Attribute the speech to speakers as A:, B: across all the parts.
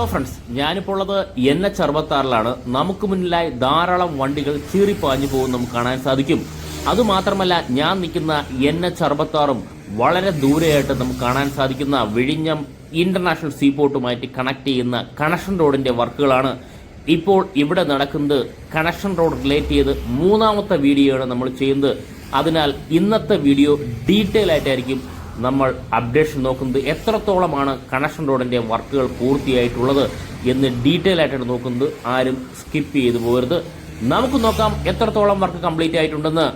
A: Hello friends, ഞാനിപ്പോൾ ഉള്ളത് NH-66 നമുക്ക് മുന്നിലായി ധാരാളം വണ്ടികൾ ചീറിപ്പാഞ്ഞു പോകും നമുക്ക് കാണാൻ സാധിക്കും. അതുമാത്രമല്ല, ഞാൻ നിൽക്കുന്ന NH-66 വളരെ ദൂരെയായിട്ട് നമുക്ക് കാണാൻ സാധിക്കുന്ന വിഴിഞ്ഞം ഇന്റർനാഷണൽ സീപോർട്ടുമായിട്ട് കണക്ട് ചെയ്യുന്ന കണക്ഷൻ റോഡിന്റെ വർക്കുകളാണ് ഇപ്പോൾ ഇവിടെ നടക്കുന്നത്. കണക്ഷൻ റോഡ് റിലേറ്റ് ചെയ്ത് മൂന്നാമത്തെ വീഡിയോ ആണ് നമ്മൾ ചെയ്യുന്നത്. അതിനാൽ ഇന്നത്തെ വീഡിയോ ഡീറ്റെയിൽ ആയിട്ടായിരിക്കും നമ്മൾ അപ്ഡേഷൻ നോക്കുന്നത്. എത്രത്തോളമാണ് കണക്ഷൻ റോഡിന്റെ വർക്കുകൾ പൂർത്തിയായിട്ടുള്ളത് എന്ന് ഡീറ്റെയിൽ ആയിട്ടാണ് നോക്കുന്നത്. ആരും സ്കിപ്പ് ചെയ്തു പോകരുത്. നമുക്ക് നോക്കാം എത്രത്തോളം വർക്ക് കംപ്ലീറ്റ് ആയിട്ടുണ്ടെന്ന്.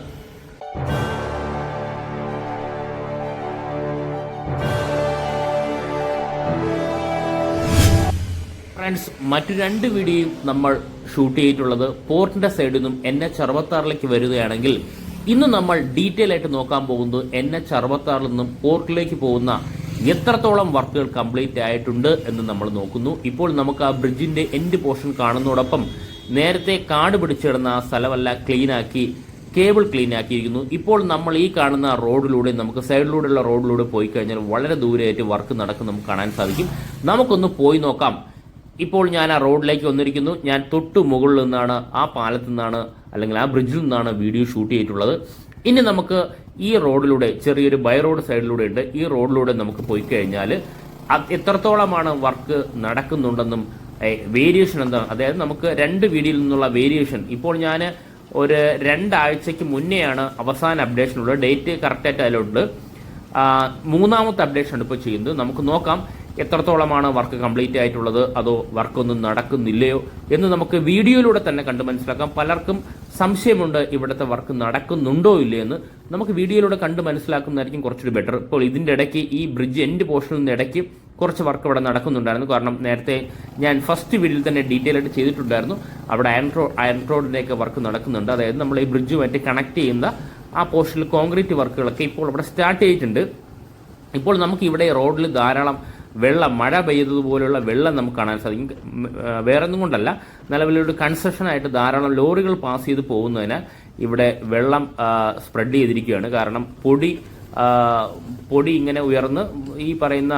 A: ഫ്രണ്ട്സ്, മറ്റു രണ്ട് വീഡിയോയും നമ്മൾ ഷൂട്ട് ചെയ്തിട്ടുള്ളത് പോർട്ടിന്റെ സൈഡിൽ നിന്നും NH-66 വരികയാണെങ്കിൽ, ഇന്ന് നമ്മൾ ഡീറ്റെയിൽ ആയിട്ട് നോക്കാൻ പോകുന്നത് NH-66 നിന്നും പോർട്ടിലേക്ക് പോകുന്ന എത്രത്തോളം വർക്കുകൾ കംപ്ലീറ്റ് ആയിട്ടുണ്ട് എന്ന് നമ്മൾ നോക്കുന്നു. ഇപ്പോൾ നമുക്ക് ആ ബ്രിഡ്ജിന്റെ എൻഡ് പോർഷൻ കാണുന്നതോടൊപ്പം നേരത്തെ കാട് പിടിച്ചിടുന്ന ആ സ്ഥലമെല്ലാം ക്ലീനാക്കി, കേബിൾ ക്ലീൻ ആക്കിയിരിക്കുന്നു. ഇപ്പോൾ നമ്മൾ ഈ കാണുന്ന റോഡിലൂടെ, നമുക്ക് സൈഡിലൂടെയുള്ള റോഡിലൂടെ പോയി കഴിഞ്ഞാൽ വളരെ ദൂരെയായിട്ട് വർക്ക് നടക്കും നമുക്ക് കാണാൻ സാധിക്കും. നമുക്കൊന്ന് പോയി നോക്കാം. ഇപ്പോൾ ഞാൻ ആ റോഡിലേക്ക് വന്നിരിക്കുന്നു. ഞാൻ തൊട്ടു മുകളിൽ നിന്നാണ്, ആ പാലത്തു നിന്നാണ് അല്ലെങ്കിൽ ആ ബ്രിഡ്ജിൽ നിന്നാണ് വീഡിയോ ഷൂട്ട് ചെയ്തിട്ടുള്ളത്. ഇനി നമുക്ക് ഈ റോഡിലൂടെ, ചെറിയൊരു ബൈ റോഡ് സൈഡിലൂടെ ഉണ്ട്, ഈ റോഡിലൂടെ നമുക്ക് പോയി കഴിഞ്ഞാൽ എത്രത്തോളമാണ് വർക്ക് നടക്കുന്നുണ്ടെന്നും വേരിയേഷൻ എന്താണ്, അതായത് നമുക്ക് രണ്ട് വീഡിയോയിൽ നിന്നുള്ള വേരിയേഷൻ. ഇപ്പോൾ ഞാൻ ഒരു 2 ആഴ്ചയ്ക്ക് മുന്നെയാണ് അവസാന അപ്ഡേഷൻ ഉള്ളത്. ഡേറ്റ് കറക്റ്റായിട്ട് അതിലുണ്ട്. മൂന്നാമത്തെ അപ്ഡേഷൻ ആണ് ഇപ്പോൾ ചെയ്യുന്നത്. നമുക്ക് നോക്കാം എത്രത്തോളമാണ് വർക്ക് കംപ്ലീറ്റ് ആയിട്ടുള്ളത്, അതോ വർക്കൊന്നും നടക്കുന്നില്ലയോ എന്ന് നമുക്ക് വീഡിയോയിലൂടെ തന്നെ കണ്ട് മനസ്സിലാക്കാം. പലർക്കും സംശയമുണ്ട് ഇവിടുത്തെ വർക്ക് നടക്കുന്നുണ്ടോ ഇല്ലയോ എന്ന്. നമുക്ക് വീഡിയോയിലൂടെ കണ്ട് മനസ്സിലാക്കുന്നതായിരിക്കും കുറച്ചുകൂടി ബെറ്റർ. ഇപ്പോൾ ഇതിന്റെ ഇടയ്ക്ക്, ഈ ബ്രിഡ്ജ് എൻഡ് പോർഷനിൽ ഇടയ്ക്ക് കുറച്ച് വർക്ക് ഇവിടെ നടക്കുന്നുണ്ടായിരുന്നു. കാരണം നേരത്തെ ഞാൻ ഫസ്റ്റ് വീഡിയോയിൽ തന്നെ ഡീറ്റെയിൽ ആയിട്ട് ചെയ്തിട്ടുണ്ടായിരുന്നു. അവിടെ അയൺ റോഡിൻ്റെയൊക്കെ വർക്ക് നടക്കുന്നുണ്ട്. അതായത് നമ്മൾ ഈ ബ്രിഡ്ജുമായിട്ട് കണക്ട് ചെയ്യുന്ന ആ പോർഷനിൽ കോൺക്രീറ്റ് വർക്കുകളൊക്കെ ഇപ്പോൾ ഇവിടെ സ്റ്റാർട്ട് ചെയ്തിട്ടുണ്ട്. ഇപ്പോൾ നമുക്ക് ഇവിടെ റോഡിൽ ധാരാളം വെള്ളം, മഴ പെയ്തതുപോലെയുള്ള വെള്ളം നമുക്ക് കാണാൻ സാധിക്കും. വേറെ ഒന്നും കൊണ്ടല്ല, നിലവിലൊരു കൺസ്ട്രക്ഷനായിട്ട് ധാരാളം ലോറികൾ പാസ് ചെയ്ത് പോകുന്നതിന് ഇവിടെ വെള്ളം സ്പ്രെഡ് ചെയ്തിരിക്കുകയാണ്. കാരണം പൊടി ഇങ്ങനെ ഉയർന്ന് ഈ പറയുന്ന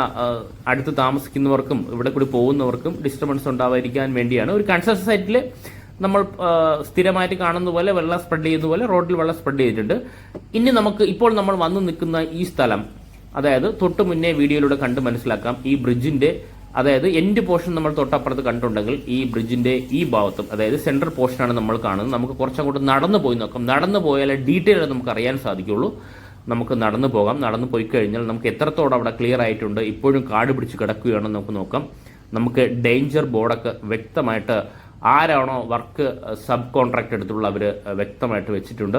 A: അടുത്ത് താമസിക്കുന്നവർക്കും ഇവിടെ കൂടി പോകുന്നവർക്കും ഡിസ്റ്റർബൻസ് ഉണ്ടാവാതിരിക്കാൻ വേണ്ടിയാണ്. ഒരു കൺസ്ട്രക്ഷൻ സൈറ്റിൽ നമ്മൾ സ്ഥിരമായിട്ട് കാണുന്ന പോലെ വെള്ളം സ്പ്രെഡ് ചെയ്യുന്ന പോലെ റോഡിൽ വെള്ളം സ്പ്രെഡ് ചെയ്തിട്ടുണ്ട്. ഇനി നമുക്ക് ഇപ്പോൾ നമ്മൾ വന്ന് നിൽക്കുന്ന ഈ സ്ഥലം, അതായത് തൊട്ട് മുന്നേ വീഡിയോയിലൂടെ കണ്ട് മനസ്സിലാക്കാം, ഈ ബ്രിഡ്ജിന്റെ, അതായത് എൻഡ് പോർഷൻ നമ്മൾ തൊട്ടപ്പുറത്ത് കണ്ടിട്ടുണ്ടെങ്കിൽ ഈ ബ്രിഡ്ജിന്റെ ഈ ഭാഗത്തും, അതായത് സെൻട്രൽ പോർഷനാണ് നമ്മൾ കാണുന്നത്. നമുക്ക് കുറച്ചങ്ങോട്ട് നടന്നു പോയി നോക്കാം. നടന്നു പോയാലേ ഡീറ്റെയിൽ നമുക്ക് അറിയാൻ സാധിക്കുള്ളൂ. നമുക്ക് നടന്നു പോകാം. നടന്നു പോയി കഴിഞ്ഞാൽ നമുക്ക് എത്രത്തോളം അവിടെ ക്ലിയർ ആയിട്ടുണ്ട്, ഇപ്പോഴും കാട് പിടിച്ച് കിടക്കുകയാണെന്ന് നമുക്ക് നോക്കാം. നമുക്ക് ഡേഞ്ചർ ബോർഡൊക്കെ വ്യക്തമായിട്ട്, ആരാണോ വർക്ക് സബ് കോൺട്രാക്ട് എടുത്തുള്ള അവർ വ്യക്തമായിട്ട് വെച്ചിട്ടുണ്ട്.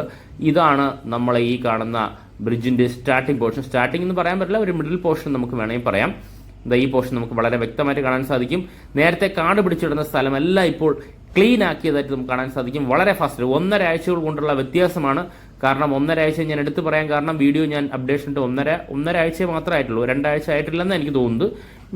A: ഇതാണ് നമ്മളെ ഈ കാണുന്ന ബ്രിഡ്ജിന്റെ സ്റ്റാർട്ടിംഗ് പോർഷൻ. സ്റ്റാർട്ടിംഗ് എന്ന് പറയാൻ പറ്റില്ല, ഒരു മിഡിൽ പോർഷൻ നമുക്ക് വേണമെങ്കിൽ പറയാം. ഈ പോർഷൻ നമുക്ക് വളരെ വ്യക്തമായിട്ട് കാണാൻ സാധിക്കും. നേരത്തെ കാട് പിടിച്ചിടുന്ന സ്ഥലമെല്ലാം ഇപ്പോൾ ക്ലീൻ ആക്കിയതായിട്ട് നമുക്ക് കാണാൻ സാധിക്കും. വളരെ ഫാസ്റ്റ്, 1.5 ആഴ്ചകൾ കൊണ്ടുള്ള വ്യത്യാസമാണ്. കാരണം 1.5 ആഴ്ച ഞാൻ എടുത്തു പറയാൻ കാരണം, വീഡിയോ ഞാൻ അപ്ഡേഷൻ ഇട്ട് 1.5 ആഴ്ച മാത്രമേ ആയിട്ടുള്ളൂ, 2 ആഴ്ച ആയിട്ടില്ലെന്ന് എനിക്ക് തോന്നുന്നത്.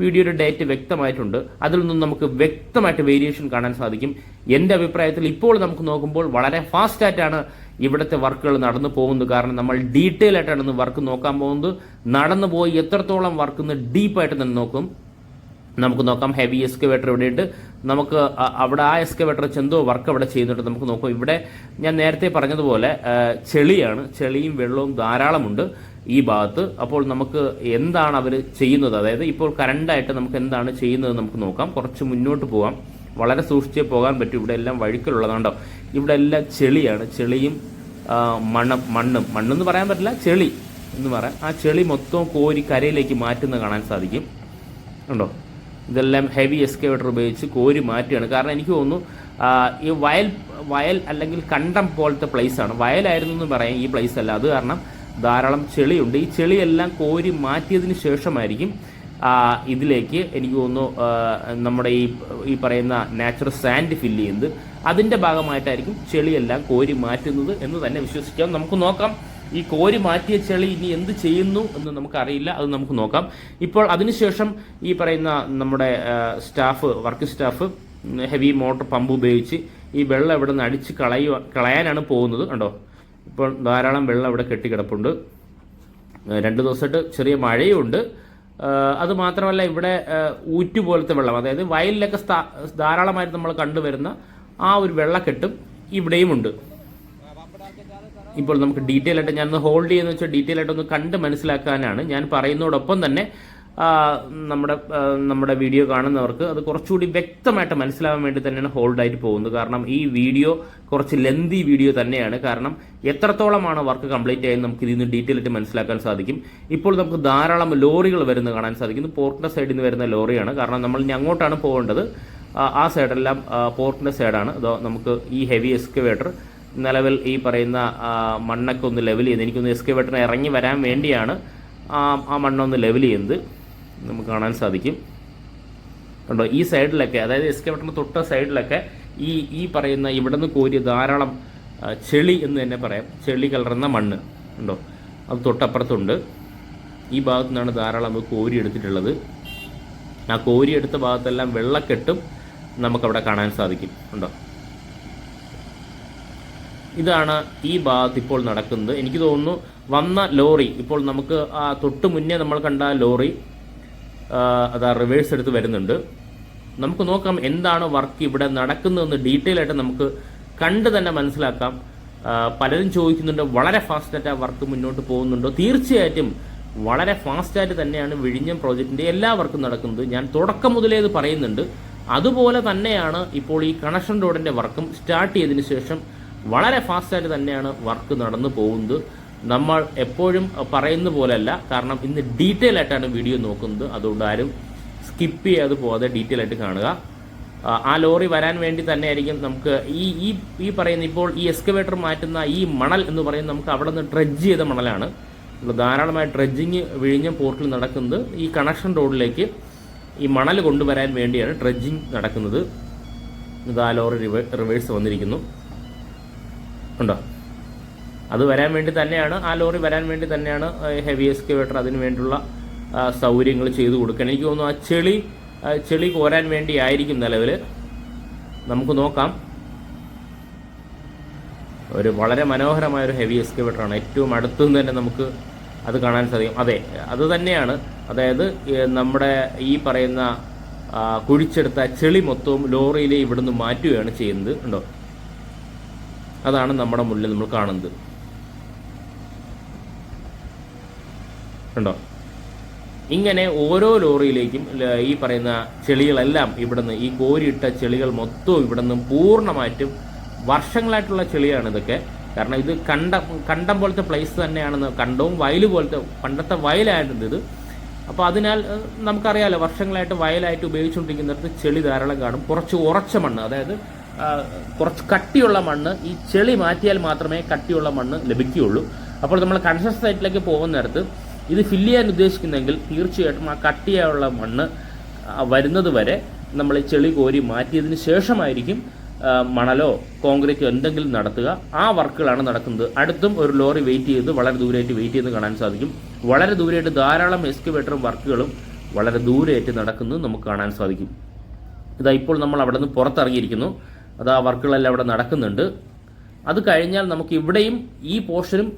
A: വീഡിയോയുടെ ഡേറ്റ് വ്യക്തമായിട്ടുണ്ട്. അതിൽ നിന്നും നമുക്ക് വ്യക്തമായിട്ട് വേരിയേഷൻ കാണാൻ സാധിക്കും. എൻ്റെ അഭിപ്രായത്തിൽ ഇപ്പോൾ നമുക്ക് നോക്കുമ്പോൾ വളരെ ഫാസ്റ്റ് ആയിട്ടാണ് ഇവിടുത്തെ വർക്കുകൾ നടന്നു പോകുന്നത്. കാരണം നമ്മൾ ഡീറ്റെയിൽ ആയിട്ടാണ് വർക്ക് നോക്കാൻ പോകുന്നത്. നടന്നു പോയി എത്രത്തോളം വർക്ക് ഡീപ്പായിട്ട് തന്നെ നോക്കും. നമുക്ക് നോക്കാം. ഹെവി എക്സ്കവേറ്റർ ഇവിടെയുണ്ട്. നമുക്ക് അവിടെ ആ എക്സ്കവേറ്റർ ചെന്തോ വർക്ക് അവിടെ ചെയ്യുന്നുണ്ട്. നമുക്ക് നോക്കാം. ഇവിടെ ഞാൻ നേരത്തെ പറഞ്ഞതുപോലെ ചെളിയാണ്, ചെളിയും വെള്ളവും ധാരാളമുണ്ട് ഈ ഭാഗത്ത്. അപ്പോൾ നമുക്ക് എന്താണ് അവർ ചെയ്യുന്നത്, അതായത് ഇപ്പോൾ കറണ്ടായിട്ട് നമുക്ക് എന്താണ് ചെയ്യുന്നത് നമുക്ക് നോക്കാം. കുറച്ച് മുന്നോട്ട് പോകാം. വളരെ സൂക്ഷിച്ചേ പോകാൻ പറ്റും. ഇവിടെ എല്ലാം വഴുക്കലുള്ളതുകൊണ്ടോ ഇവിടെ എല്ലാം ചെളിയാണ്. ചെളിയും മണ്ണെന്ന് പറയാൻ പറ്റില്ല, ചെളി എന്ന് പറയാം. ആ ചെളി മൊത്തം കോരി കരയിലേക്ക് മാറ്റുന്ന കാണാൻ സാധിക്കും. ഉണ്ടോ? ഇതെല്ലാം ഹെവി എക്സ്കവേറ്റർ ഉപയോഗിച്ച് കോരി മാറ്റുകയാണ്. കാരണം എനിക്ക് തോന്നുന്നു ഈ വയൽ അല്ലെങ്കിൽ കണ്ടം പോലത്തെ പ്ലേസാണ്. വയലായിരുന്നു എന്ന് പറയാം, ഈ പ്ലേസ് അല്ല. അത് കാരണം ധാരാളം ചെളിയുണ്ട്. ഈ ചെളിയെല്ലാം കോരി മാറ്റിയതിന് ശേഷമായിരിക്കും ഇതിലേക്ക് എനിക്ക് തോന്നുന്നു നമ്മുടെ ഈ പറയുന്ന നാച്ചുറൽ സാൻഡ് ഫില്ല് ചെയ്യുന്നത്. അതിൻ്റെ ഭാഗമായിട്ടായിരിക്കും ചെളിയെല്ലാം കോരി മാറ്റുന്നത് എന്ന് തന്നെ വിശ്വസിക്കാം. നമുക്ക് നോക്കാം. ഈ കോരി മാറ്റിയ ചെളി ഇനി എന്ത് ചെയ്യുന്നു എന്ന് നമുക്കറിയില്ല. അത് നമുക്ക് നോക്കാം. ഇപ്പോൾ അതിനുശേഷം ഈ പറയുന്ന നമ്മുടെ work staff heavy motor pump ഉപയോഗിച്ച് ഈ വെള്ളം ഇവിടെ നിന്ന് അടിച്ച് കളയാനാണ് പോകുന്നത്. കണ്ടോ, ഇപ്പോൾ ധാരാളം വെള്ളം ഇവിടെ കെട്ടിക്കിടപ്പുണ്ട്. 2 ദിവസമായിട്ട് ചെറിയ മഴയുണ്ട്. അതുമാത്രമല്ല ഇവിടെ ഊറ്റു പോലത്തെ വെള്ളം, അതായത് വയലിലൊക്കെ ധാരാളമായിട്ട് നമ്മൾ കണ്ടുവരുന്ന ആ ഒരു വെള്ളക്കെട്ടും ഇവിടെയുമുണ്ട്. ഇപ്പോൾ നമുക്ക് ഡീറ്റെയിൽ ആയിട്ട് ഞാനൊന്ന് ഹോൾഡ് ചെയ്യുന്ന വെച്ചാൽ ഡീറ്റെയിൽ ആയിട്ടൊന്ന് കണ്ട് മനസ്സിലാക്കാനാണ് ഞാൻ പറയുന്നതോടൊപ്പം തന്നെ നമ്മുടെ വീഡിയോ കാണുന്നവർക്ക് അത് കുറച്ചുകൂടി വ്യക്തമായിട്ട് മനസ്സിലാവാൻ വേണ്ടി തന്നെയാണ് ഹോൾഡായിട്ട് പോകുന്നത്. കാരണം ഈ വീഡിയോ കുറച്ച് ലെന്തി വീഡിയോ തന്നെയാണ്. കാരണം എത്രത്തോളമാണ് വർക്ക് കംപ്ലീറ്റ് ആയെന്ന് നമുക്ക് ഇതിൽ നിന്ന് ഡീറ്റെയിൽ ആയിട്ട് മനസ്സിലാക്കാൻ സാധിക്കും. ഇപ്പോൾ നമുക്ക് ധാരാളം ലോറികൾ വരുന്നത് കാണാൻ സാധിക്കും. പോർട്ടിൻ്റെ സൈഡിൽ നിന്ന് വരുന്ന ലോറിയാണ്. കാരണം നമ്മൾ ഇനി അങ്ങോട്ടാണ് പോകേണ്ടത്. ആ സൈഡെല്ലാം പോർട്ടിൻ്റെ സൈഡാണ്. അതോ നമുക്ക് ഈ ഹെവി എക്സ്കവേറ്റർ നിലവിൽ ഈ പറയുന്ന മണ്ണൊക്കെ ഒന്ന് ലെവൽ ചെയ്യുന്നത്, എനിക്കൊന്ന് എക്സ്കവേറ്ററിന് ഇറങ്ങി വരാൻ വേണ്ടിയാണ് ആ മണ്ണൊന്ന് ലെവൽ ചെയ്യുന്നത് നമുക്ക് കാണാൻ സാധിക്കും. കണ്ടോ, ഈ സൈഡിലൊക്കെ, അതായത് എക്സ്കവേറ്ററിന് തൊട്ട സൈഡിലൊക്കെ ഈ പറയുന്ന ഇവിടെ നിന്ന് കോരിയ ധാരാളം ചെളി എന്ന് തന്നെ പറയാം, ചെളി കലർന്ന മണ്ണ് ഉണ്ടോ, അത് തൊട്ടപ്പുറത്തുണ്ട്. ഈ ഭാഗത്തു നിന്നാണ് ധാരാളം കോരി എടുത്തിട്ടുള്ളത്. ആ കോരിയെടുത്ത ഭാഗത്തെല്ലാം വെള്ളക്കെട്ടും നമുക്കവിടെ കാണാൻ സാധിക്കും. ഉണ്ടോ, ഇതാണ് ഈ ഭാഗത്ത് ഇപ്പോൾ നടക്കുന്നത്. എനിക്ക് തോന്നുന്നു വന്ന ലോറി, ഇപ്പോൾ നമുക്ക് ആ തൊട്ട് മുന്നേ നമ്മൾ കണ്ട ലോറി അതാ റിവേഴ്സ് എടുത്ത് വരുന്നുണ്ട്. നമുക്ക് നോക്കാം എന്താണ് വർക്ക് ഇവിടെ നടക്കുന്നതെന്ന് ഡീറ്റെയിൽ ആയിട്ട് നമുക്ക് കണ്ട് തന്നെ മനസ്സിലാക്കാം. പലരും ചോദിക്കുന്നുണ്ട് വളരെ ഫാസ്റ്റായിട്ട് ആ വർക്ക് മുന്നോട്ട് പോകുന്നുണ്ടോ? തീർച്ചയായിട്ടും വളരെ ഫാസ്റ്റായിട്ട് തന്നെയാണ് വിഴിഞ്ഞം പ്രോജക്റ്റിൻ്റെ എല്ലാ വർക്കും നടക്കുന്നത്. ഞാൻ തുടക്കം മുതലേ ഇത് പറയുന്നുണ്ട്. അതുപോലെ തന്നെയാണ് ഇപ്പോൾ ഈ കണക്ഷൻ റോഡിൻ്റെ വർക്കും സ്റ്റാർട്ട് ചെയ്തതിന് ശേഷം വളരെ ഫാസ്റ്റായിട്ട് തന്നെയാണ് വർക്ക് നടന്നു പോകുന്നത്. നമ്മൾ എപ്പോഴും പറയുന്ന പോലെയല്ല, കാരണം ഇന്ന് ഡീറ്റെയിൽ ആയിട്ടാണ് വീഡിയോ നോക്കുന്നത്. അതുകൊണ്ട് ആരും സ്കിപ്പ് ചെയ്യാതെ പോകാതെ ഡീറ്റെയിൽ ആയിട്ട് കാണുക. ആ ലോറി വരാൻ വേണ്ടി തന്നെ ആയിരിക്കും നമുക്ക് ഈ പറയുന്ന ഇപ്പോൾ ഈ എക്സ്കവേറ്റർ മാറ്റുന്ന ഈ മണൽ എന്ന് പറയുന്നത് നമുക്ക് അവിടെ നിന്ന് ഡ്രഡ്ജ് ചെയ്ത മണലാണ്. ധാരാളമായ ഡ്രഡ്ജിങ് വിഴിഞ്ഞം പോർട്ടിൽ നടക്കുന്നത്. ഈ കണക്ഷൻ റോഡിലേക്ക് ഈ മണൽ കൊണ്ടുവരാൻ വേണ്ടിയാണ് ഡ്രഡ്ജിങ് നടക്കുന്നത്. ഇത് ആ ലോറി റിവേഴ്സ് വന്നിരിക്കുന്നു ഉണ്ടോ, അത് വരാൻ വേണ്ടി തന്നെയാണ്, ആ ലോറി വരാൻ വേണ്ടി തന്നെയാണ് ഹെവി എക്സ്കവേറ്റർ അതിന് വേണ്ടിയുള്ള സൗകര്യങ്ങൾ ചെയ്തു കൊടുക്കണം. എനിക്ക് തോന്നുന്നു ആ ചെളി കോരാൻ വേണ്ടി ആയിരിക്കും നിലവിൽ. നമുക്ക് നോക്കാം. ഒരു വളരെ മനോഹരമായൊരു ഹെവി എക്സ്കവേറ്ററാണ്. ഏറ്റവും അടുത്തുനിന്ന് തന്നെ നമുക്ക് അത് കാണാൻ സാധിക്കും. അതെ, അത് തന്നെയാണ്. അതായത് നമ്മുടെ ഈ പറയുന്ന കുഴിച്ചെടുത്ത ചെളി മൊത്തവും ലോറിയിലെ ഇവിടുന്ന് മാറ്റുകയാണ് ചെയ്യുന്നത് ഉണ്ടോ. അതാണ് നമ്മുടെ മുന്നിൽ നമ്മൾ കാണുന്നത് ഉണ്ടോ. ഇങ്ങനെ ഓരോ ലോറിയിലേക്കും ഈ പറയുന്ന ചെളികളെല്ലാം ഇവിടുന്ന്, ഈ കോരിയിട്ട ചെളികൾ മൊത്തവും ഇവിടുന്ന് പൂർണ്ണമായിട്ടും വർഷങ്ങളായിട്ടുള്ള ചെളിയാണ് ഇതൊക്കെ. കാരണം ഇത് കണ്ടം പോലത്തെ പ്ലേസ് തന്നെയാണെന്ന്, കണ്ടവും വയൽ പോലത്തെ പണ്ടത്തെ വയലായിരുന്നു ഇത്. അപ്പോൾ അതിനാൽ നമുക്കറിയാമല്ലോ, വർഷങ്ങളായിട്ട് വയലായിട്ട് ഉപയോഗിച്ചുകൊണ്ടിരിക്കുന്നിടത്ത് ചെളി ധാരാളം കാണും. കുറച്ച് ഉറച്ച മണ്ണ്, അതായത് കുറച്ച് കട്ടിയുള്ള മണ്ണ്, ഈ ചെളി മാറ്റിയാൽ മാത്രമേ കട്ടിയുള്ള മണ്ണ് ലഭിക്കുകയുള്ളൂ. അപ്പോൾ നമ്മൾ കൺസ്ട്രക്ഷൻ സൈറ്റിലേക്ക് പോകുന്നിടത്ത് ഇത് ഫില്ല് ചെയ്യാൻ ഉദ്ദേശിക്കുന്നെങ്കിൽ തീർച്ചയായിട്ടും ആ കട്ടിയുള്ള മണ്ണ് വരുന്നത് വരെ നമ്മൾ ഈ ചെളി കോരി മാറ്റിയതിന് ശേഷമായിരിക്കും മണലോ കോൺക്രീറ്റോ എന്തെങ്കിലും നടത്തുക. ആ വർക്കുകളാണ് നടക്കുന്നത്. അടുത്തും ഒരു ലോറി വെയിറ്റ് ചെയ്ത് വളരെ ദൂരമായിട്ട് വെയിറ്റ് ചെയ്ത് കാണാൻ സാധിക്കും. വളരെ ദൂരമായിട്ട് ധാരാളം എക്സ്കവേറ്ററും വർക്കുകളും വളരെ ദൂരമായിട്ട് നടക്കുന്നത് നമുക്ക് കാണാൻ സാധിക്കും. ഇതാ ഇപ്പോൾ നമ്മൾ അവിടെ നിന്ന് പുറത്തിറങ്ങിയിരിക്കുന്നു. അത് ആ വർക്കുകളെല്ലാം അവിടെ നടക്കുന്നുണ്ട്. അത് കഴിഞ്ഞാൽ നമുക്ക് ഇവിടെയും ഈ പോർഷനും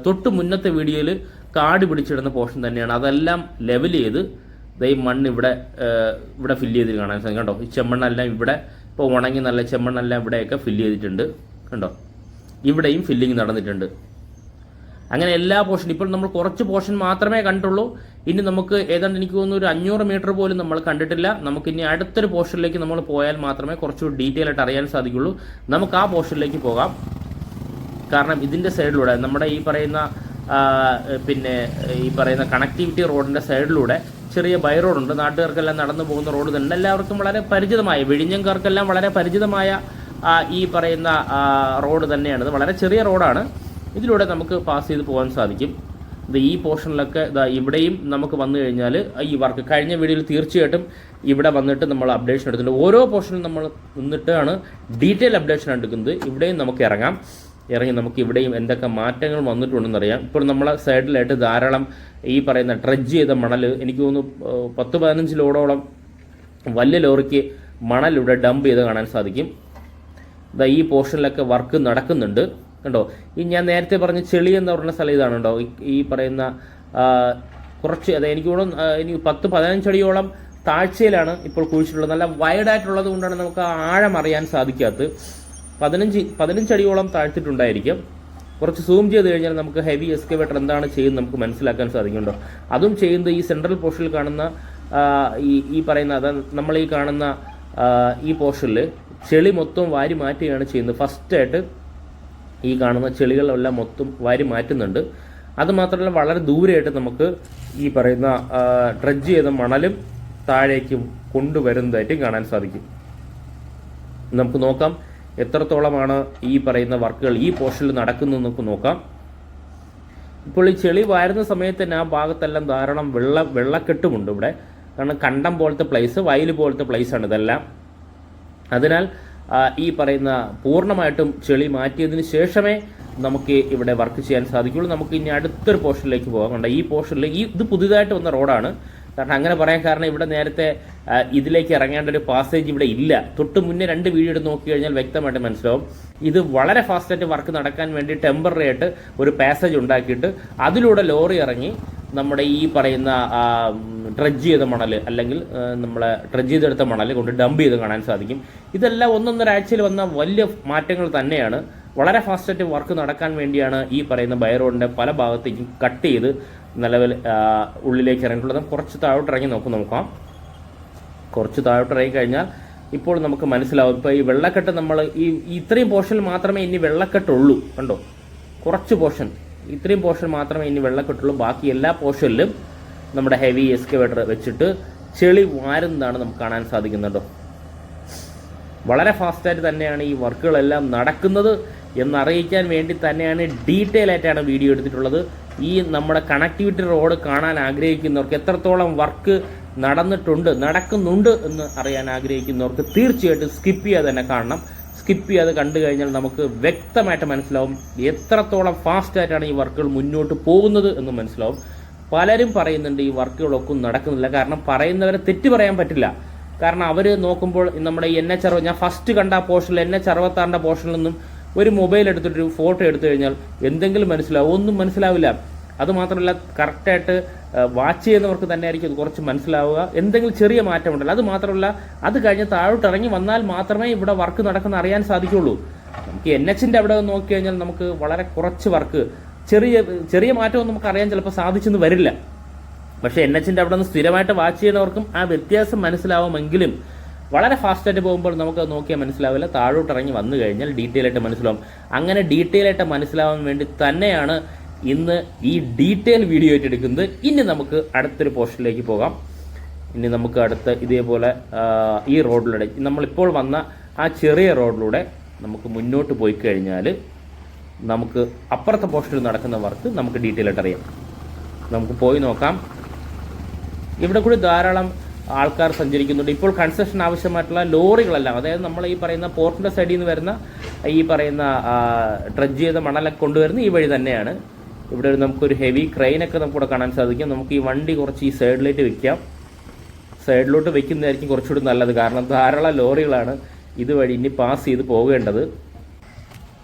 A: തൊട്ട് മുന്നത്തെ വീഡിയോയിൽ കാട് പിടിച്ചിടുന്ന പോർഷൻ തന്നെയാണ്. അതെല്ലാം ലെവൽ ചെയ്ത് ഈ മണ്ണ് ഇവിടെ ഫില്ല് ചെയ്ത് കാണാൻ സാധിക്കും. കണ്ടോ, ഈ ചെമ്മണ്ണെല്ലാം ഇവിടെ ഇപ്പോൾ ഉണങ്ങി നല്ല ചെമ്മണ്ണെല്ലാം ഇവിടെയൊക്കെ ഫില്ല് ചെയ്തിട്ടുണ്ട്. കണ്ടോ, ഇവിടെയും ഫില്ലിങ് നടന്നിട്ടുണ്ട്. അങ്ങനെ എല്ലാ പോർഷൻ, ഇപ്പോൾ നമ്മൾ കുറച്ച് പോർഷൻ മാത്രമേ കണ്ടുള്ളൂ. ഇനി നമുക്ക് ഏതാണ്ട് എനിക്ക് തോന്നുന്നു ഒരു 500 മീറ്റർ പോലും നമ്മൾ കണ്ടിട്ടില്ല. നമുക്കിനി അടുത്തൊരു പോർഷനിലേക്ക് നമ്മൾ പോയാൽ മാത്രമേ കുറച്ചുകൂടി ഡീറ്റെയിൽ ആയിട്ട് അറിയാൻ സാധിക്കുള്ളൂ. നമുക്ക് ആ പോർഷനിലേക്ക് പോകാം. കാരണം ഇതിൻ്റെ സൈഡിലൂടെ നമ്മുടെ ഈ പറയുന്ന കണക്ടിവിറ്റി റോഡിൻ്റെ സൈഡിലൂടെ ചെറിയ ബൈ റോഡുണ്ട്. നാട്ടുകാർക്കെല്ലാം നടന്നു പോകുന്ന റോഡ് തന്നെ എല്ലാവർക്കും വളരെ പരിചിതമായ, വിഴിഞ്ഞംകാർക്കെല്ലാം വളരെ പരിചിതമായ ഈ പറയുന്ന റോഡ് തന്നെയാണ്. ഇത് വളരെ ചെറിയ റോഡാണ്. ഇതിലൂടെ നമുക്ക് പാസ് ചെയ്ത് പോകാൻ സാധിക്കും. ഇത് ഈ പോർഷനിലൊക്കെ ഇവിടെയും നമുക്ക് വന്നു കഴിഞ്ഞാൽ ഈ വർക്ക് കഴിഞ്ഞ വീഡിയോയിൽ തീർച്ചയായിട്ടും ഇവിടെ വന്നിട്ട് നമ്മൾ അപ്ഡേഷൻ എടുത്തിട്ടുണ്ട്. ഓരോ പോർഷനും നമ്മൾ നിന്നിട്ടാണ് ഡീറ്റെയിൽ അപ്ഡേഷൻ എടുക്കുന്നത്. ഇവിടെയും നമുക്ക് ഇറങ്ങി നമുക്ക് ഇവിടെയും എന്തൊക്കെ മാറ്റങ്ങൾ വന്നിട്ടുണ്ടെന്നറിയാം. ഇപ്പോൾ നമ്മളെ സൈഡിലായിട്ട് ധാരാളം ഈ പറയുന്ന ഡ്രഡ്ജ് ചെയ്ത മണൽ, എനിക്ക് തോന്നുന്നു 10-15 ലോഡോളം വലിയ ലോറിക്ക് മണൽ ഇവിടെ ഡംപ് ചെയ്ത് കാണാൻ സാധിക്കും. ഈ പോർഷനിലൊക്കെ വർക്ക് നടക്കുന്നുണ്ട്. കണ്ടോ, ഈ ഞാൻ നേരത്തെ പറഞ്ഞ ചെളി എന്ന് പറയുന്ന സ്ഥലം ഇതാണ്. കണ്ടോ, ഈ പറയുന്ന കുറച്ച് അത് എനിക്ക് തോന്നുന്നു ഇനി 10-15 അടിയോളം താഴ്ചയിലാണ് ഇപ്പോൾ കുഴിച്ചിട്ടുള്ളത്. നല്ല വൈഡായിട്ടുള്ളത് കൊണ്ടാണ് നമുക്ക് ആ ആഴം അറിയാൻ സാധിക്കാത്തത്. 15 അടിയോളം താഴ്ത്തിട്ടുണ്ടായിരിക്കും. കുറച്ച് സൂം ചെയ്ത് കഴിഞ്ഞാൽ നമുക്ക് ഹെവി എക്സ്കവേറ്റർ എന്താണ് ചെയ്യുന്നത് നമുക്ക് മനസ്സിലാക്കാൻ സാധിക്കുന്നുണ്ടോ. അതും ചെയ്യുന്നത് ഈ സെൻട്രൽ പോർഷനിൽ കാണുന്ന ഈ പറയുന്ന നമ്മൾ ഈ കാണുന്ന ഈ പോർഷനിൽ ചെളി മൊത്തം വാരി മാറ്റുകയാണ് ചെയ്യുന്നത്. ഫസ്റ്റായിട്ട് ഈ കാണുന്ന ചെളികളെല്ലാം മൊത്തം വാരി മാറ്റുന്നുണ്ട്. അതുമാത്രമല്ല വളരെ ദൂരെയായിട്ട് നമുക്ക് ഈ പറയുന്ന ഡ്രഡ്ജ് ചെയ്ത മണലും താഴേക്ക് കൊണ്ടുവരുന്നതായിട്ട് കാണാൻ സാധിക്കും. നമുക്ക് നോക്കാം എത്രത്തോളമാണ് ഈ പറയുന്ന വർക്കുകൾ ഈ പോർഷനിൽ നടക്കുന്നത് നമുക്ക് നോക്കാം. ഇപ്പോൾ ഈ ചെളി വാരുന്ന സമയത്ത് തന്നെ ആ ഭാഗത്തെല്ലാം ധാരാളം വെള്ളക്കെട്ടുമുണ്ട് ഇവിടെ. കാരണം കണ്ടം പോലത്തെ പ്ലേസ്, വയൽ പോലത്തെ പ്ലേസാണ് ഇതെല്ലാം. അതിനാൽ ഈ പറയുന്ന പൂർണ്ണമായിട്ടും ചെളി മാറ്റിയതിന് ശേഷമേ നമുക്ക് ഇവിടെ വർക്ക് ചെയ്യാൻ സാധിക്കുള്ളൂ. നമുക്ക് ഇനി അടുത്തൊരു പോർഷനിലേക്ക് പോകാം. കണ്ട ഈ പോർഷനിൽ ഇത് പുതിയതായിട്ട് വന്ന റോഡാണ്. കാരണം അങ്ങനെ പറയാൻ കാരണം ഇവിടെ നേരത്തെ ഇതിലേക്ക് ഇറങ്ങേണ്ട ഒരു പാസേജ് ഇവിടെ ഇല്ല. തൊട്ട് മുന്നേ 2 വീഡിയോ എടുത്ത് നോക്കി കഴിഞ്ഞാൽ വ്യക്തമായിട്ട് മനസ്സിലാവും. ഇത് വളരെ ഫാസ്റ്റായിട്ട് വർക്ക് നടക്കാൻ വേണ്ടി ടെമ്പററി ആയിട്ട് ഒരു പാസേജ് ഉണ്ടാക്കിയിട്ട് അതിലൂടെ ലോറി ഇറങ്ങി നമ്മുടെ ഈ പറയുന്ന ഡ്രഡ്ജ് ചെയ്ത മണൽ അല്ലെങ്കിൽ നമ്മളെ ഡ്രഡ്ജ് ചെയ്തെടുത്ത മണൽ കൊണ്ട് ഡംപ് ചെയ്ത് കാണാൻ സാധിക്കും. ഇതെല്ലാം 1-1.5 ആഴ്ചയിൽ വന്ന വലിയ മാറ്റങ്ങൾ തന്നെയാണ്. വളരെ ഫാസ്റ്റായിട്ട് വർക്ക് നടക്കാൻ വേണ്ടിയാണ് ഈ പറയുന്ന ബൈ റോഡിൻ്റെ പല ഭാഗത്തേക്കും കട്ട് ചെയ്ത് നിലവിൽ ഉള്ളിലേക്ക് ഇറങ്ങിയിട്ടുള്ളത്. കുറച്ച് താഴോട്ട് ഇറങ്ങി നോക്കാം. കുറച്ച് താഴോട്ട് ഇറങ്ങി കഴിഞ്ഞാൽ ഇപ്പോൾ നമുക്ക് മനസ്സിലാവും. ഇപ്പോൾ ഈ വെള്ളക്കെട്ട് നമ്മൾ ഇത്രയും പോർഷനിൽ മാത്രമേ ഇനി വെള്ളക്കെട്ടുള്ളൂ. കണ്ടോ, കുറച്ച് പോർഷൻ, ഇത്രയും പോർഷൻ മാത്രമേ ഇനി വെള്ളക്കെട്ടുള്ളൂ. ബാക്കി എല്ലാ പോർഷനിലും നമ്മുടെ ഹെവി എക്സ്കവേറ്റർ വെച്ചിട്ട് ചെളി വാരുന്നതാണ് നമുക്ക് കാണാൻ സാധിക്കുന്നുണ്ടോ. വളരെ ഫാസ്റ്റായിട്ട് തന്നെയാണ് ഈ വർക്കുകളെല്ലാം നടക്കുന്നത് എന്നറിയിക്കാൻ വേണ്ടി തന്നെയാണ് ഡീറ്റെയിൽ ആയിട്ടാണ് വീഡിയോ എടുത്തിട്ടുള്ളത്. ഈ നമ്മുടെ കണക്ടിവിറ്റി റോഡ് കാണാൻ ആഗ്രഹിക്കുന്നവർക്ക്, എത്രത്തോളം വർക്ക് നടക്കുന്നുണ്ട് എന്ന് അറിയാൻ ആഗ്രഹിക്കുന്നവർക്ക് തീർച്ചയായിട്ടും സ്കിപ്പ് ചെയ്യാതെ തന്നെ കാണണം. സ്കിപ്പ് ചെയ്യാതെ കണ്ടു കഴിഞ്ഞാൽ നമുക്ക് വ്യക്തമായിട്ട് മനസ്സിലാവും എത്രത്തോളം ഫാസ്റ്റായിട്ടാണ് ഈ വർക്കുകൾ മുന്നോട്ട് പോകുന്നത് എന്ന് മനസ്സിലാവും. പലരും പറയുന്നുണ്ട് ഈ വർക്കുകളൊക്കെ നടക്കുന്നില്ല. കാരണം പറയുന്നവരെ തെറ്റ് പറയാൻ പറ്റില്ല. കാരണം അവർ നോക്കുമ്പോൾ നമ്മുടെ NH60 ഞാൻ ഫസ്റ്റ് കണ്ട ആ പോർഷനിൽ NH66 പോർഷനിൽ നിന്നും ഒരു മൊബൈൽ എടുത്തിട്ടൊരു ഫോട്ടോ എടുത്തു കഴിഞ്ഞാൽ എന്തെങ്കിലും മനസ്സിലാവും? ഒന്നും മനസ്സിലാവില്ല. അതുമാത്രമല്ല കറക്റ്റായിട്ട് വാച്ച് ചെയ്യുന്നവർക്ക് തന്നെ ആയിരിക്കും അത് കുറച്ച് മനസ്സിലാവുക. എന്തെങ്കിലും ചെറിയ മാറ്റമുണ്ടല്ലോ. അത് മാത്രമല്ല അത് കഴിഞ്ഞ് താഴോട്ട് ഇറങ്ങി വന്നാൽ മാത്രമേ ഇവിടെ വർക്ക് നടക്കുന്ന അറിയാൻ സാധിക്കുള്ളൂ. നമുക്ക് NHന്റെ അവിടെ നോക്കി കഴിഞ്ഞാൽ നമുക്ക് വളരെ കുറച്ച് വർക്ക്, ചെറിയ മാറ്റമൊന്നും നമുക്ക് അറിയാൻ ചിലപ്പോൾ സാധിച്ചെന്ന് വരില്ല. പക്ഷേ NHന്റെ അവിടെ നിന്ന് സ്ഥിരമായിട്ട് വാച്ച് ചെയ്യുന്നവർക്കും ആ വ്യത്യാസം മനസ്സിലാവുമെങ്കിലും വളരെ ഫാസ്റ്റായിട്ട് പോകുമ്പോൾ നമുക്ക് നോക്കിയാൽ മനസ്സിലാവില്ല. താഴോട്ട് ഇറങ്ങി വന്നു കഴിഞ്ഞാൽ ഡീറ്റെയിൽ ആയിട്ട് മനസ്സിലാവും. അങ്ങനെ ഡീറ്റെയിൽ ആയിട്ട് മനസ്സിലാവാൻ വേണ്ടി തന്നെയാണ് ഇന്ന് ഈ ഡീറ്റെയിൽ വീഡിയോ ആയിട്ട് എടുക്കുന്നത്. ഇനി നമുക്ക് അടുത്തൊരു പോർഷനിലേക്ക് പോകാം. ഇനി നമുക്ക് അടുത്ത ഇതേപോലെ ഈ റോഡിലൂടെ നമ്മളിപ്പോൾ വന്ന ആ ചെറിയ റോഡിലൂടെ നമുക്ക് മുന്നോട്ട് പോയി കഴിഞ്ഞാൽ നമുക്ക് അപ്പുറത്തെ പോർഷനിൽ നടക്കുന്ന വർക്ക് നമുക്ക് ഡീറ്റെയിൽ ആയിട്ട് അറിയാം. നമുക്ക് പോയി നോക്കാം. ഇവിടെ കൂടി ധാരാളം ആൾക്കാർ സഞ്ചരിക്കുന്നുണ്ട്. ഇപ്പോൾ കൺസ്ട്രക്ഷൻ ആവശ്യമായിട്ടുള്ള ലോറികളെല്ലാം, അതായത് നമ്മൾ ഈ പറയുന്ന പോർട്ടിൻ്റെ സൈഡിൽ നിന്ന് വരുന്ന ഈ പറയുന്ന ഡ്രഡ്ജ് ചെയ്ത മണലൊക്കെ കൊണ്ടുവരുന്ന ഈ വഴി തന്നെയാണ്. ഇവിടെ നമുക്കൊരു ഹെവി ക്രെയിനൊക്കെ നമുക്കിവിടെ കാണാൻ സാധിക്കും. നമുക്ക് ഈ വണ്ടി കുറച്ച് ഈ സൈഡിലേക്ക് വെക്കാം. സൈഡിലോട്ട് വെക്കുന്നതായിരിക്കും കുറച്ചുകൂടി നല്ലത്. കാരണം ധാരാളം ലോറികളാണ് ഇതുവഴി ഇനി പാസ് ചെയ്ത് പോകേണ്ടത്.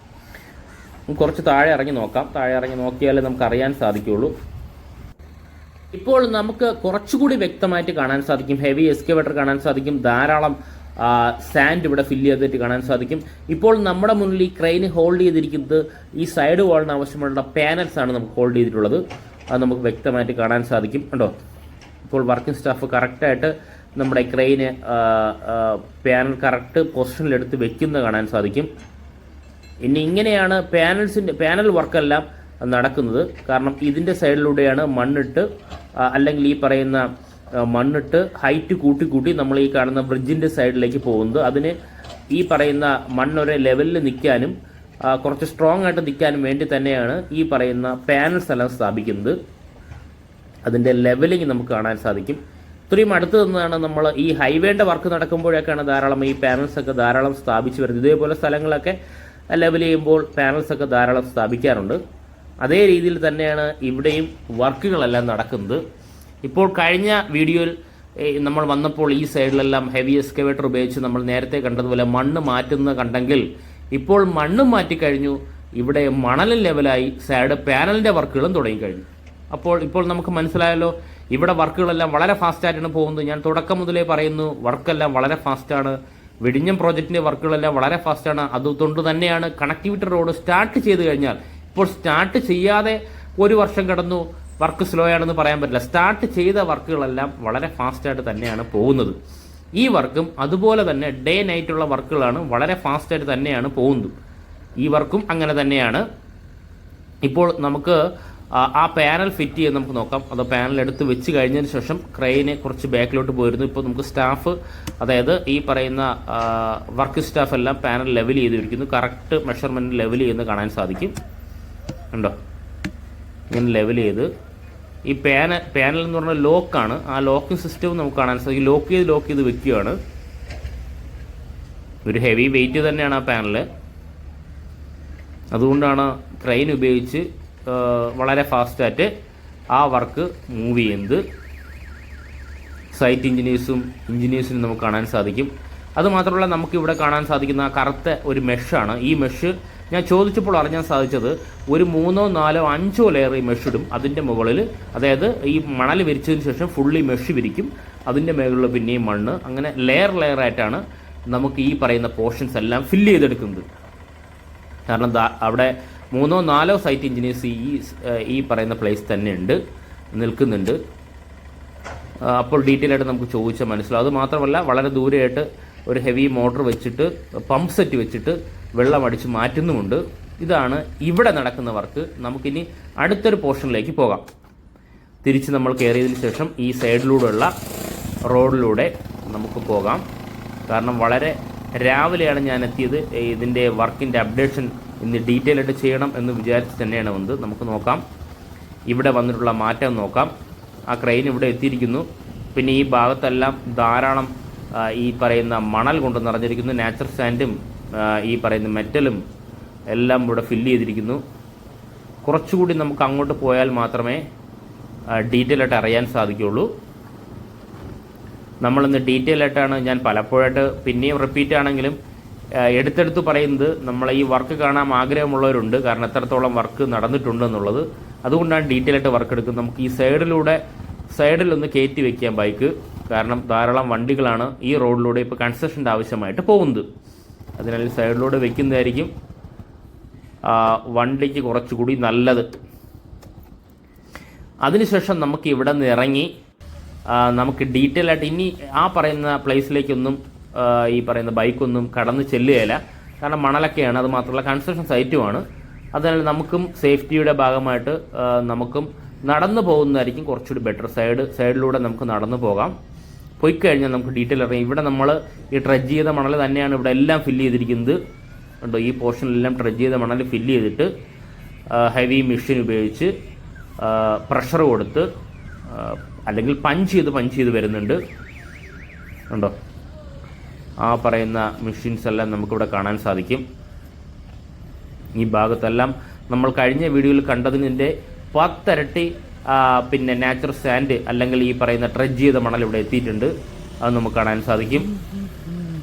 A: കുറച്ച് താഴെ ഇറങ്ങി നോക്കാം. താഴെ ഇറങ്ങി നോക്കിയാലേ നമുക്ക് അറിയാൻ സാധിക്കുകയുള്ളൂ. ഇപ്പോൾ നമുക്ക് കുറച്ചുകൂടി വ്യക്തമായിട്ട് കാണാൻ സാധിക്കും. ഹെവി എക്സ്കവേറ്റർ കാണാൻ സാധിക്കും. ധാരാളം സാൻഡ് ഇവിടെ ഫില്ല് ചെയ്തിട്ട് കാണാൻ സാധിക്കും. ഇപ്പോൾ നമ്മുടെ മുന്നിൽ ഈ ക്രെയിൻ ഹോൾഡ് ചെയ്തിരിക്കുന്നത് ഈ സൈഡ് വാളിന് ആവശ്യമുള്ള പാനൽസ് ആണ് നമുക്ക് ഹോൾഡ് ചെയ്തിട്ടുള്ളത്. അത് നമുക്ക് വ്യക്തമായിട്ട് കാണാൻ സാധിക്കും. കണ്ടോ, ഇപ്പോൾ വർക്കിംഗ് സ്റ്റാഫ് കറക്റ്റായിട്ട് നമ്മുടെ ക്രെയിന് പാനൽ കറക്റ്റ് പൊസിഷനിലെടുത്ത് വെക്കുന്നത് കാണാൻ സാധിക്കും. ഇനി ഇങ്ങനെയാണ് പാനൽ വർക്കെല്ലാം നടക്കുന്നത്. കാരണം ഇതിൻ്റെ സൈഡിലൂടെയാണ് മണ്ണിട്ട് അല്ലെങ്കിൽ ഈ പറയുന്ന മണ്ണിട്ട് ഹൈറ്റ് കൂട്ടി നമ്മൾ ഈ കാണുന്ന ബ്രിഡ്ജിൻ്റെ സൈഡിലേക്ക് പോകുന്നത്. അതിന് ഈ പറയുന്ന മണ്ണൊരു ലെവലിൽ നിൽക്കാനും കുറച്ച് സ്ട്രോങ് ആയിട്ട് നിൽക്കാനും വേണ്ടി തന്നെയാണ് ഈ പറയുന്ന പാനൽസ് എല്ലാം സ്ഥാപിക്കുന്നത്. അതിൻ്റെ ലെവലിംഗ് നമുക്ക് കാണാൻ സാധിക്കും. ഇത്രയും അടുത്ത് നിന്നാണ് നമ്മൾ ഈ ഹൈവേൻ്റെ വർക്ക് നടക്കുമ്പോഴൊക്കെയാണ് ധാരാളം ഈ പാനൽസൊക്കെ ധാരാളം സ്ഥാപിച്ച് വരുന്നത്. ഇതേപോലെ സ്ഥലങ്ങളൊക്കെ ലെവൽ ചെയ്യുമ്പോൾ പാനൽസൊക്കെ ധാരാളം സ്ഥാപിക്കാറുണ്ട്. അതേ രീതിയിൽ തന്നെയാണ് ഇവിടെയും വർക്കുകളെല്ലാം നടക്കുന്നത്. ഇപ്പോൾ കഴിഞ്ഞ വീഡിയോയിൽ നമ്മൾ വന്നപ്പോൾ ഈ സൈഡിലെല്ലാം ഹെവി എക്സ്കവേറ്റർ ഉപയോഗിച്ച് നമ്മൾ നേരത്തെ കണ്ടതുപോലെ മണ്ണ് മാറ്റുന്നത് കണ്ടെങ്കിൽ ഇപ്പോൾ മണ്ണും മാറ്റിക്കഴിഞ്ഞു. ഇവിടെ മണലും ലെവലായി, സൈഡ് പാനലിൻ്റെ വർക്കുകളും തുടങ്ങിക്കഴിഞ്ഞു. ഇപ്പോൾ നമുക്ക് മനസ്സിലായല്ലോ ഇവിടെ വർക്കുകളെല്ലാം വളരെ ഫാസ്റ്റായിട്ടാണ് പോകുന്നത്. ഞാൻ തുടക്കം മുതലേ പറയുന്നു, വർക്കെല്ലാം വളരെ ഫാസ്റ്റാണ്. വിഴിഞ്ഞം പ്രോജക്റ്റിൻ്റെ വർക്കുകളെല്ലാം വളരെ ഫാസ്റ്റാണ്. അതുകൊണ്ട് തന്നെയാണ് കണക്ടിവിറ്റി റോഡ് സ്റ്റാർട്ട് ചെയ്ത് കഴിഞ്ഞാൽ, ഇപ്പോൾ സ്റ്റാർട്ട് ചെയ്യാതെ 1 വർഷം കടന്നു, വർക്ക് സ്ലോ ആണെന്ന് പറയാൻ പറ്റില്ല. സ്റ്റാർട്ട് ചെയ്ത വർക്കുകളെല്ലാം വളരെ ഫാസ്റ്റായിട്ട് തന്നെയാണ് പോകുന്നത്. ഈ വർക്കും അതുപോലെ തന്നെ ഡേ നൈറ്റുള്ള വർക്കുകളാണ്, വളരെ ഫാസ്റ്റായിട്ട് തന്നെയാണ് പോകുന്നത്. ഈ വർക്കും അങ്ങനെ തന്നെയാണ്. ഇപ്പോൾ നമുക്ക് ആ പാനൽ ഫിറ്റ് ചെയ്ത് നമുക്ക് നോക്കാം. അത് പാനൽ എടുത്ത് വെച്ച് കഴിഞ്ഞതിന് ശേഷം ക്രെയിന് കുറച്ച് ബാക്കിലോട്ട് പോയിരുന്നു. ഇപ്പോൾ നമുക്ക് സ്റ്റാഫ്, അതായത് ഈ പറയുന്ന വർക്ക് സ്റ്റാഫ് എല്ലാം പാനൽ ലെവൽ ചെയ്തിരിക്കുന്നു. കറക്റ്റ് മെഷർമെൻറ്റ് ലെവൽ ചെയ്യുന്നത് കാണാൻ സാധിക്കും. ഉണ്ടോ? ഇങ്ങനെ ലെവൽ ചെയ്ത് ഈ പാനൽ എന്ന് പറഞ്ഞാൽ ലോക്കാണ്. ആ ലോക്കിംഗ് സിസ്റ്റവും നമുക്ക് കാണാൻ സാധിക്കും. ലോക്ക് ചെയ്ത് വെക്കുകയാണ്. ഒരു ഹെവി വെയിറ്റ് തന്നെയാണ് ആ പാനൽ. അതുകൊണ്ടാണ് ക്രെയിൻ ഉപയോഗിച്ച് വളരെ ഫാസ്റ്റായിട്ട് ആ വർക്ക് മൂവ് ചെയ്യുന്നത്. സൈറ്റ് എഞ്ചിനീയേഴ്സിനും നമുക്ക് കാണാൻ സാധിക്കും. അതുമാത്രമല്ല, നമുക്കിവിടെ കാണാൻ സാധിക്കുന്ന ആ കറുത്ത ഒരു മെഷാണ്. ഈ മെഷ് ഞാൻ ചോദിച്ചപ്പോൾ അറിയാൻ സാധിച്ചത് ഒരു 3, 4, 5 ലെയർ ഈ മെഷ് ഇടും. അതിൻ്റെ മുകളിൽ, അതായത് ഈ മണൽ വിരിച്ചതിന് ശേഷം ഫുള്ളി മെഷ് വിരിക്കും. അതിൻ്റെ മുകളിൽ പിന്നെയും മണ്ണ്, അങ്ങനെ ലെയർ ആയിട്ടാണ് നമുക്ക് ഈ പറയുന്ന പോർഷൻസ് എല്ലാം ഫില്ല് ചെയ്തെടുക്കുന്നത്. കാരണം അവിടെ 3, 4 സൈറ്റ് എഞ്ചിനീയേഴ്സ് ഈ പറയുന്ന പ്ലേസ് തന്നെ നിൽക്കുന്നുണ്ട്. അപ്പോൾ ഡീറ്റെയിൽ ആയിട്ട് നമുക്ക് ചോദിച്ചാൽ മനസ്സിലാവും. അത് മാത്രമല്ല, വളരെ ദൂരെയായിട്ട് ഒരു ഹെവി മോട്ടോർ വെച്ചിട്ട്, പമ്പ് സെറ്റ് വെച്ചിട്ട് വെള്ളം അടിച്ച് മാറ്റുന്നുമുണ്ട്. ഇതാണ് ഇവിടെ നടക്കുന്ന വർക്ക്. നമുക്കിനി അടുത്തൊരു പോർഷനിലേക്ക് പോകാം. തിരിച്ച് നമ്മൾ കയറിയതിന് ശേഷം ഈ സൈഡിലൂടെയുള്ള റോഡിലൂടെ നമുക്ക് പോകാം. കാരണം വളരെ രാവിലെയാണ് ഞാൻ എത്തിയത്. ഇതിൻ്റെ വർക്കിൻ്റെ അപ്ഡേഷൻ ഇന്ന് ഡീറ്റെയിൽ ആയിട്ട് ചെയ്യണം എന്ന് വിചാരിച്ച് തന്നെയാണ് വന്നത്. നമുക്ക് നോക്കാം, ഇവിടെ വന്നിട്ടുള്ള മാറ്റം നോക്കാം. ആ ക്രെയിൻ ഇവിടെ എത്തിയിരിക്കുന്നു. പിന്നെ ഈ ഭാഗത്തെല്ലാം ധാരാളം ഈ പറയുന്ന മണൽ കൊണ്ട് നിറഞ്ഞിരിക്കുന്നു. നാച്ചുറൽ സാൻഡും ഈ പറയുന്ന മെറ്റലും എല്ലാം ഇവിടെ ഫില്ല് ചെയ്തിരിക്കുന്നു. കുറച്ചുകൂടി നമുക്ക് അങ്ങോട്ട് പോയാൽ മാത്രമേ ഡീറ്റെയിൽ ആയിട്ട് അറിയാൻ സാധിക്കുകയുള്ളൂ. നമ്മളിന്ന് ഡീറ്റെയിൽ ആയിട്ടാണ്, ഞാൻ പലപ്പോഴായിട്ട് പിന്നെയും റിപ്പീറ്റ് ആണെങ്കിലും എടുത്തെടുത്ത് പറയുന്നത്, നമ്മളെ ഈ വർക്ക് കാണാൻ ആഗ്രഹമുള്ളവരുണ്ട്. കാരണം എത്രത്തോളം വർക്ക് നടന്നിട്ടുണ്ട് എന്നുള്ളത്. അതുകൊണ്ടാണ് ഡീറ്റെയിൽ ആയിട്ട് വർക്ക് എടുക്കുന്നത്. നമുക്ക് ഈ സൈഡിലൊന്ന് കയറ്റി വെക്കാം ബൈക്ക്. കാരണം ധാരാളം വണ്ടികളാണ് ഈ റോഡിലൂടെ ഇപ്പോൾ കൺസ്ട്രക്ഷൻ്റെ ആവശ്യമായിട്ട് പോകുന്നത്. അതിനാൽ സൈഡിലൂടെ വെക്കുന്നതായിരിക്കും വണ്ടിക്ക് കുറച്ചുകൂടി നല്ലത്. അതിനുശേഷം നമുക്ക് ഇവിടെ നിന്ന് ഇറങ്ങി നമുക്ക് ഡീറ്റെയിൽ ആയിട്ട് ഇനി ആ പറയുന്ന പ്ലേസിലേക്കൊന്നും ഈ പറയുന്ന ബൈക്കൊന്നും കടന്ന് ചെല്ലുകയില്ല. കാരണം മണലൊക്കെയാണ്. അത് മാത്രമല്ല കൺസ്ട്രക്ഷൻ സൈറ്റുമാണ്. അതിനാൽ നമുക്കും സേഫ്റ്റിയുടെ ഭാഗമായിട്ട് നമുക്കും നടന്നു പോകുന്നതായിരിക്കും കുറച്ചുകൂടി ബെറ്റർ. സൈഡിലൂടെ നമുക്ക് നടന്നു പോകാം. പോയി കഴിഞ്ഞാൽ നമുക്ക് ഡീറ്റെയിൽ അറിയാം. ഇവിടെ നമ്മൾ ഈ ട്രെഡ്ജ് ചെയ്ത മണൽ തന്നെയാണ് ഇവിടെ എല്ലാം ഫില്ല് ചെയ്തിരിക്കുന്നത്. ഉണ്ടോ? ഈ പോർഷനിലെല്ലാം ട്രെഡ്ജ് ചെയ്ത മണൽ ഫില്ല് ചെയ്തിട്ട് ഹെവി മെഷീൻ ഉപയോഗിച്ച് പ്രഷർ കൊടുത്ത് അല്ലെങ്കിൽ പഞ്ച് ചെയ്ത് വരുന്നുണ്ട്. ഉണ്ടോ? ആ പറയുന്ന മെഷീൻസ് എല്ലാം നമുക്കിവിടെ കാണാൻ സാധിക്കും. ഈ ഭാഗത്തെല്ലാം നമ്മൾ കഴിഞ്ഞ വീഡിയോയിൽ കണ്ടതിൻ്റെ 10 ഇരട്ടി പിന്നെ നാച്ചുറൽ സാൻഡ് അല്ലെങ്കിൽ ഈ പറയുന്ന ട്രെഡ്ജ് ചെയ്ത മണൽ ഇവിടെ എത്തിയിട്ടുണ്ട്. അത് നമുക്ക് കാണാൻ സാധിക്കും.